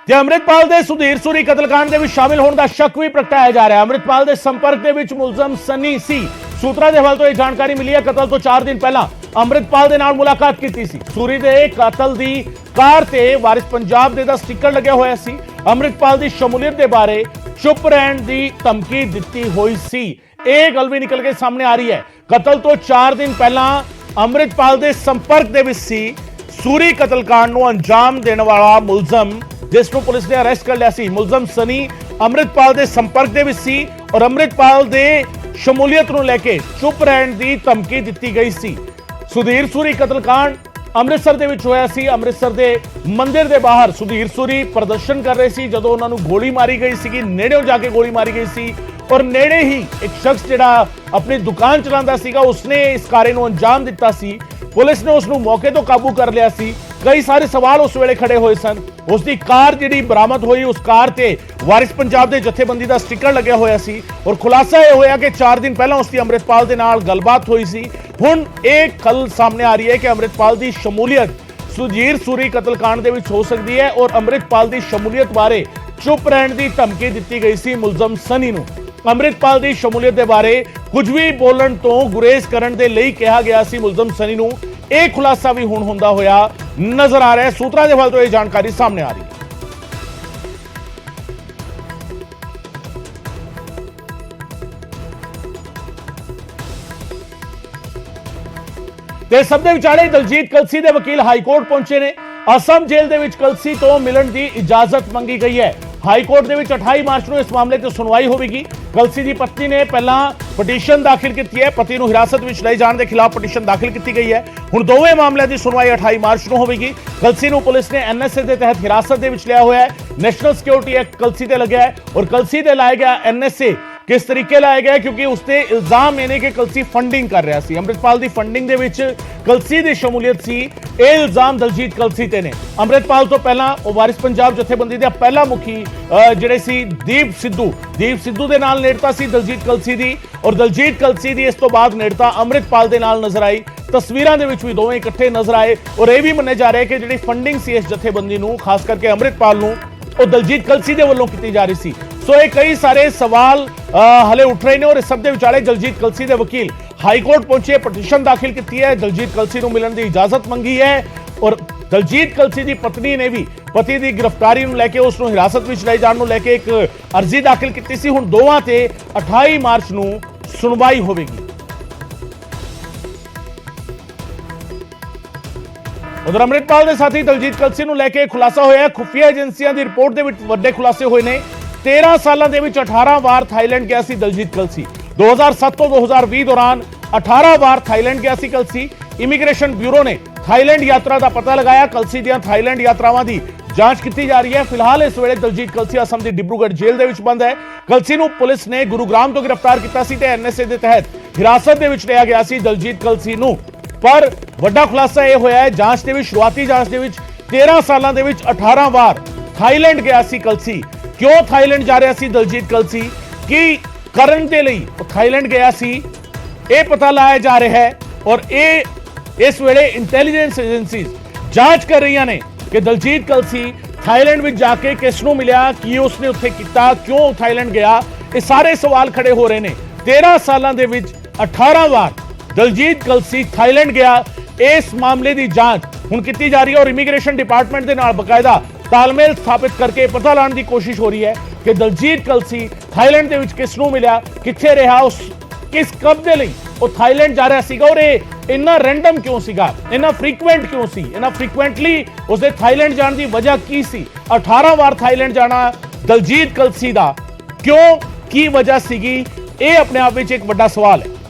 ਤੇ ਅੰਮ੍ਰਿਤਪਾਲ ਦੇ ਸੁਧੀਰ ਸੂਰੀ ਕਤਲकांड ਦੇ ਵਿੱਚ ਸ਼ਾਮਿਲ ਹੋਣ ਦਾ ਸ਼ੱਕ ਵੀ ਪ੍ਰਗਟਾਇਆ ਜਾ ਰਿਹਾ ਹੈ। ਅੰਮ੍ਰਿਤਪਾਲ ਦੇ ਸੰਪਰਕ ਦੇ ਵਿੱਚ ਮੁਲਜ਼ਮ ਸਨੀ ਸੀ। ਸੂਤਰਾਂ ਦੇ ਹਵਾਲੇ ਤੋਂ ਇਹ ਜਾਣਕਾਰੀ ਮਿਲੀ ਹੈ ਕਤਲ ਤੋਂ 4 ਦਿਨ ਪਹਿਲਾਂ ਅੰਮ੍ਰਿਤਪਾਲ ਦੇ ਨਾਲ ਮੁਲਾਕਾਤ ਕੀਤੀ ਸੀ। ਸੂਰੀ ਦੇ ਕਤਲ ਦੀ ਕਾਰ ਤੇ ਵਾਰਿਸ ਪੰਜਾਬ ਦੇ ਦਾ ਸਟicker ਲੱਗਿਆ ਹੋਇਆ ਸੀ। ਅੰਮ੍ਰਿਤਪਾਲ ਦੀ ਸ਼ਮੂਲੀਅਤ ਦੇ ਬਾਰੇ ਚੁੱਪ ਰਹਿਣ ਦੀ ਧਮਕੀ ਦਿੱਤੀ ਹੋਈ ਸੀ। ਇਹ ਗੱਲ ਵੀ ਨਿਕਲ ਕੇ ਸਾਹਮਣੇ ਆ ਰਹੀ ਹੈ। ਕਤਲ ਤੋਂ 4 ਦਿਨ ਪਹਿਲਾਂ ਅੰਮ੍ਰਿਤਪਾਲ ਦੇ ਸੰਪਰਕ ਦੇ ਵਿੱਚ ਸੀ ਸੂਰੀ ਕਤਲकांड ਨੂੰ ਅੰਜਾਮ ਦੇਣ ਵਾਲਾ ਮੁਲਜ਼ਮ, ਜਿਸ ਨੂੰ ਪੁਲਿਸ ਨੇ ਅਰੈਸਟ ਕਰ ਲਿਆ ਸੀ। ਮੁਲਜ਼ਮ ਸਨੀ ਅੰਮ੍ਰਿਤਪਾਲ ਦੇ ਸੰਪਰਕ ਦੇ ਵਿੱਚ ਸੀ ਔਰ ਅੰਮ੍ਰਿਤਪਾਲ ਦੇ ਸ਼ਮੂਲੀਅਤ ਨੂੰ ਲੈ ਕੇ ਚੁੱਪ ਰਹਿਣ ਦੀ ਧਮਕੀ ਦਿੱਤੀ ਗਈ ਸੀ। ਸੁਧੀਰ ਸੂਰੀ ਕਤਲकांड ਅੰਮ੍ਰਿਤਸਰ ਦੇ ਵਿੱਚ ਹੋਇਆ ਸੀ। ਅੰਮ੍ਰਿਤਸਰ ਦੇ ਮੰਦਿਰ ਦੇ ਬਾਹਰ ਸੁਧੀਰ ਸੂਰੀ ਪ੍ਰਦਰਸ਼ਨ ਕਰ ਰਹੇ ਸੀ ਜਦੋਂ ਉਹਨਾਂ ਨੂੰ ਗੋਲੀ ਮਾਰੀ ਗਈ ਸੀਗੀ। ਨੇੜਿਓਂ ਜਾ ਕੇ ਗੋਲੀ ਮਾਰੀ ਗਈ ਸੀ ਔਰ ਨੇੜੇ ਹੀ ਇੱਕ ਸ਼ਖਸ ਜਿਹੜਾ ਆਪਣੀ ਦੁਕਾਨ ਚਲਾਉਂਦਾ ਸੀਗਾ, ਉਸਨੇ ਇਸ ਕਾਰੇ ਨੂੰ ਅੰਜਾਮ ਦਿੱਤਾ ਸੀ। ਪੁਲਿਸ ਨੇ ਉਸ ਨੂੰ ਮੌਕੇ ਤੋਂ ਕਾਬੂ ਕਰ ਲਿਆ ਸੀ। ਕਈ ਸਾਰੇ ਸਵਾਲ ਉਸ ਵੇਲੇ ਖੜੇ ਹੋਏ ਸਨ। ਉਸ ਦੀ ਕਾਰ ਜਿਹੜੀ ਬਰਾਮਦ ਹੋਈ, ਉਸ ਕਾਰ ਤੇ ਵਾਰਿਸ ਪੰਜਾਬ ਦੇ ਜਥੇਬੰਦੀ ਦਾ ਸਟicker ਲੱਗਿਆ ਹੋਇਆ ਸੀ ਔਰ ਖੁਲਾਸਾ ਇਹ ਹੋਇਆ ਕਿ 4 ਦਿਨ ਪਹਿਲਾਂ ਉਸ ਦੀ ਅੰਮ੍ਰਿਤਪਾਲ ਦੇ ਨਾਲ ਗੱਲਬਾਤ ਹੋਈ ਸੀ। ਹੁਣ ਇਹ ਗੱਲ ਸਾਹਮਣੇ ਆ ਰਹੀ ਹੈ ਕਿ ਅੰਮ੍ਰਿਤਪਾਲ ਦੀ ਸ਼ਮੂਲੀਅਤ ਸੁਧੀਰ ਸੂਰੀ ਕਤਲकांड ਦੇ ਵਿੱਚ ਹੋ ਸਕਦੀ ਹੈ ਔਰ ਅੰਮ੍ਰਿਤਪਾਲ ਦੀ ਸ਼ਮੂਲੀਅਤ ਬਾਰੇ ਚੁੱਪ ਰਹਿਣ ਦੀ ਧਮਕੀ ਦਿੱਤੀ ਗਈ ਸੀ ਮੁਲਜ਼ਮ ਸਨੀ ਨੂੰ। ਅੰਮ੍ਰਿਤਪਾਲ ਦੀ ਸ਼ਮੂਲੀਅਤ ਦੇ ਬਾਰੇ ਕੁਝ ਵੀ ਬੋਲਣ ਤੋਂ ਗੁਰੇਜ਼ ਕਰਨ ਦੇ ਲਈ ਕਿਹਾ ਗਿਆ ਸੀ ਮੁਲਜ਼ਮ ਸਨੀ ਨੂੰ। ਇਹ ਖੁਲਾਸਾ ਵੀ ਹੁਣ ਹੁੰਦਾ ਹੋਇਆ ਨਜ਼ਰ ਆ ਰਿਹਾ ਹੈ। ਸੂਤਰਾਂ ਦੇ ਹਵਾਲੇ ਤੋਂ ਇਹ ਜਾਣਕਾਰੀ ਸਾਹਮਣੇ ਆ ਰਹੀ ਹੈ। ਤੇ ਸਭ ਦੇ ਵਿਚਾਲੇ ਦਲਜੀਤ ਕਲਸੀ ਦੇ ਵਕੀਲ ਹਾਈਕੋਰਟ ਪਹੁੰਚੇ ਨੇ। ਅਸਮ ਜੇਲ੍ਹ ਦੇ ਵਿੱਚ ਕਲਸੀ ਤੋਂ ਮਿਲਣ ਦੀ ਇਜਾਜ਼ਤ ਮੰਗੀ ਗਈ ਹੈ। ਹਾਈਕੋਰਟ ਦੇ ਵਿੱਚ 28 ਮਾਰਚ ਨੂੰ ਇਸ ਮਾਮਲੇ ਤੇ ਸੁਣਵਾਈ ਹੋਵੇਗੀ। ਕਲਸੀ ਦੀ ਪਤਨੀ ਨੇ ਪਹਿਲਾਂ ਪਟੀਸ਼ਨ ਦਾਖਲ ਕੀਤੀ ਹੈ। ਪਤੀ ਨੂੰ ਹਿਰਾਸਤ ਵਿੱਚ ਲਏ ਜਾਣ ਦੇ ਖਿਲਾਫ ਪਟੀਸ਼ਨ ਦਾਖਲ ਕੀਤੀ ਗਈ ਹੈ। ਹੁਣ ਦੋਵੇਂ ਮਾਮਲਿਆਂ ਦੀ ਸੁਣਵਾਈ 28 ਮਾਰਚ ਨੂੰ ਹੋਵੇਗੀ। ਕਲਸੀ ਨੂੰ ਪੁਲਿਸ ਨੇ NSA ਦੇ ਤਹਿਤ ਹਿਰਾਸਤ ਦੇ ਵਿੱਚ ਲਿਆ ਹੋਇਆ ਹੈ। ਨੈਸ਼ਨਲ ਸਿਕਿਉਰਿਟੀ ਐਕਟ ਕਲਸੀ ਤੇ ਲੱਗਿਆ ਹੈ ਔਰ ਕਲਸੀ ਤੇ ਲਾਇਆ ਗਿਆ NSA किस तरीके लाया गया, क्योंकि उसते इल्जाम ये कि कलसी फंडिंग कर रहा सी। अमृतपाल की फंडिंग दे विच कलसी की शमूलियत सी। ये इल्जाम दलजीत कलसी ते ने। अमृतपाल तो पहला वारिस पंजाब जथेबंदी का पहला मुखी जिहड़े सी दीप सिद्धू दे नाल नेड़ता सी दलजीत कलसी दी और दलजीत कलसी दी इस तो बाद नेड़ता अमृतपाल दे नाल नजर आई। तस्वीरां दे विच भी दोवें इकट्ठे नजर आए और यह भी मन्निया जा रहा है कि जिहड़ी फंडिंग सी इस जथेबंदी नूं खास करके अमृतपाल नूं ਉਹ ਦਲਜੀਤ ਕਲਸੀ ਦੇ ਵੱਲੋਂ ਕੀਤੀ ਜਾ ਰਹੀ ਸੀ। ਸੋ ਇਹ ਕਈ ਸਾਰੇ ਸਵਾਲ ਹਲੇ ਉੱਠ ਰਹੇ ਨੇ ਔਰ ਇਸ ਸਭ ਦੇ ਵਿਚਾਲੇ ਦਲਜੀਤ ਕਲਸੀ ਦੇ ਵਕੀਲ ਹਾਈਕੋਰਟ ਪਹੁੰਚੇ, ਪਟੀਸ਼ਨ ਦਾਖਲ ਕੀਤੀ ਹੈ, ਦਲਜੀਤ ਕਲਸੀ ਨੂੰ ਮਿਲਣ ਦੀ ਇਜਾਜ਼ਤ ਮੰਗੀ ਹੈ ਔਰ ਦਲਜੀਤ ਕਲਸੀ ਦੀ ਪਤਨੀ ਨੇ ਵੀ ਪਤੀ ਦੀ ਗ੍ਰਿਫਤਾਰੀ ਨੂੰ ਲੈ ਕੇ ਉਸ ਨੂੰ ਹਿਰਾਸਤ ਵਿੱਚ ਲੈ ਜਾਣ ਨੂੰ ਲੈ ਕੇ ਇੱਕ ਅਰਜ਼ੀ ਦਾਖਲ ਕੀਤੀ ਸੀ। ਹੁਣ ਦੋਵਾਂ ਤੇ 28 ਮਾਰਚ ਨੂੰ ਸੁਣਵਾਈ ਹੋਵੇਗੀ। उधर अमृतपाल के साथी दलजीत कलसी ਨੂੰ ਲੈ ਕੇ ਖੁਲਾਸਾ ਹੋਇਆ। ਖੁਫੀਆ ਏਜੰਸੀਆਂ ਦੀ ਰਿਪੋਰਟ ਦੇ ਵਿੱਚ ਵੱਡੇ ਖੁਲਾਸੇ ਹੋਏ ਨੇ। 13 ਸਾਲਾਂ ਦੇ ਵਿੱਚ 18 ਵਾਰ ਥਾਈਲੈਂਡ ਗਿਆ ਸੀ ਦਲਜੀਤ ਕਲਸੀ। 2007 ਤੋਂ 2020 ਦੌਰਾਨ 18 ਵਾਰ ਥਾਈਲੈਂਡ ਗਿਆ ਸੀ ਕਲਸੀ। ਇਮੀਗ੍ਰੇਸ਼ਨ ਬਿਊਰੋ ਨੇ ਥਾਈਲੈਂਡ ਯਾਤਰਾ ਦਾ ਪਤਾ ਲਗਾਇਆ। ਕਲਸੀ ਦੀਆਂ ਥਾਈਲੈਂਡ ਯਾਤਰਾਵਾਂ ਦੀ ਜਾਂਚ ਕੀਤੀ ਜਾ ਰਹੀ ਹੈ। ਫਿਲਹਾਲ ਇਸ ਵੇਲੇ ਦਲਜੀਤ ਕਲਸੀ ਅਸਮ ਦੀ ਡਿਬਰੂਗੜ੍ਹ ਜੇਲ੍ਹ ਦੇ ਵਿੱਚ ਬੰਦ ਹੈ। ਕਲਸੀ ਨੂੰ ਪੁਲਿਸ ਨੇ ਗੁਰੂਗ੍ਰਾਮ ਤੋਂ ਗ੍ਰਿਫਤਾਰ ਕੀਤਾ ਸੀ ਤੇ NSA ਦੇ ਤਹਿਤ ਹਿਰਾਸਤ ਦੇ ਵਿੱਚ ਲਿਆ ਗਿਆ ਸੀ ਦਲਜੀਤ ਕਲਸੀ ਨੂੰ। ਪਰ ਵੱਡਾ ਖੁਲਾਸਾ ਇਹ ਹੋਇਆ ਹੈ ਜਾਂਚ ਦੇ ਵਿੱਚ, ਸ਼ੁਰੂਆਤੀ ਜਾਂਚ ਦੇ ਵਿੱਚ 13 ਸਾਲਾਂ ਦੇ ਵਿੱਚ 18 ਵਾਰ ਥਾਈਲੈਂਡ ਗਿਆ ਸੀ ਕਲਸੀ। ਕਿਉਂ ਥਾਈਲੈਂਡ ਜਾ ਰਿਹਾ ਸੀ ਦਲਜੀਤ ਕਲਸੀ, ਕੀ ਕਰਨ ਦੇ ਲਈ ਉਹ ਥਾਈਲੈਂਡ ਗਿਆ ਸੀ, ਇਹ ਪਤਾ ਲਾਇਆ ਜਾ ਰਿਹਾ ਹੈ ਔਰ ਇਹ ਇਸ ਵੇਲੇ ਇੰਟੈਲੀਜੈਂਸ ਏਜੰਸੀਜ਼ ਜਾਂਚ ਕਰ ਰਹੀਆਂ ਨੇ ਕਿ ਦਲਜੀਤ ਕਲਸੀ ਥਾਈਲੈਂਡ ਵਿੱਚ ਜਾ ਕੇ ਕਿਸ ਨੂੰ ਮਿਲਿਆ, ਕੀ ਉਸਨੇ ਉੱਥੇ ਕੀਤਾ, ਕਿਉਂ ਥਾਈਲੈਂਡ ਗਿਆ। ਇਹ ਸਾਰੇ ਸਵਾਲ ਖੜੇ ਹੋ ਰਹੇ ਨੇ। 13 ਸਾਲਾਂ ਦੇ ਵਿੱਚ 18 ਵਾਰ ਦਲਜੀਤ ਕਲਸੀ ਥਾਈਲੈਂਡ ਗਿਆ। ਇਸ ਮਾਮਲੇ ਦੀ ਜਾਂਚ ਹੁਣ ਕੀਤੀ ਜਾ ਰਹੀ ਹੈ ਔਰ ਇਮੀਗ੍ਰੇਸ਼ਨ ਡਿਪਾਰਟਮੈਂਟ ਦੇ ਨਾਲ ਬਕਾਇਦਾ ਤਾਲਮੇਲ ਸਥਾਪਿਤ ਕਰਕੇ ਪਤਾ ਲਾਉਣ ਦੀ ਕੋਸ਼ਿਸ਼ ਹੋ ਰਹੀ ਹੈ ਕਿ ਦਲਜੀਤ ਕਲਸੀ ਥਾਈਲੈਂਡ ਦੇ ਵਿੱਚ ਕਿਸ ਨੂੰ ਮਿਲਿਆ, ਕਿੱਥੇ ਰਿਹਾ, ਉਸ ਕਿਸ ਕਬ ਦੇ ਲਈ ਉਹ ਥਾਈਲੈਂਡ ਜਾ ਰਿਹਾ ਸੀਗਾ ਔਰ ਇਹ ਇੰਨਾ ਰੈਂਡਮ ਕਿਉਂ ਸੀਗਾ, ਇੰਨਾ ਫ੍ਰੀਕੁਐਂਟ ਕਿਉਂ ਸੀ, ਇੰਨਾ ਫ੍ਰੀਕੁਐਂਟਲੀ ਉਸਦੇ ਥਾਈਲੈਂਡ ਜਾਣ ਦੀ ਵਜ੍ਹਾ ਕੀ ਸੀ। 18 ਵਾਰ ਥਾਈਲੈਂਡ ਜਾਣਾ ਦਲਜੀਤ ਕਲਸੀ ਦਾ ਕਿਉਂ, ਕੀ ਵਜ੍ਹਾ ਸੀਗੀ, ਇਹ ਆਪਣੇ ਆਪ ਵਿੱਚ ਇੱਕ ਵੱਡਾ ਸਵਾਲ ਹੈ।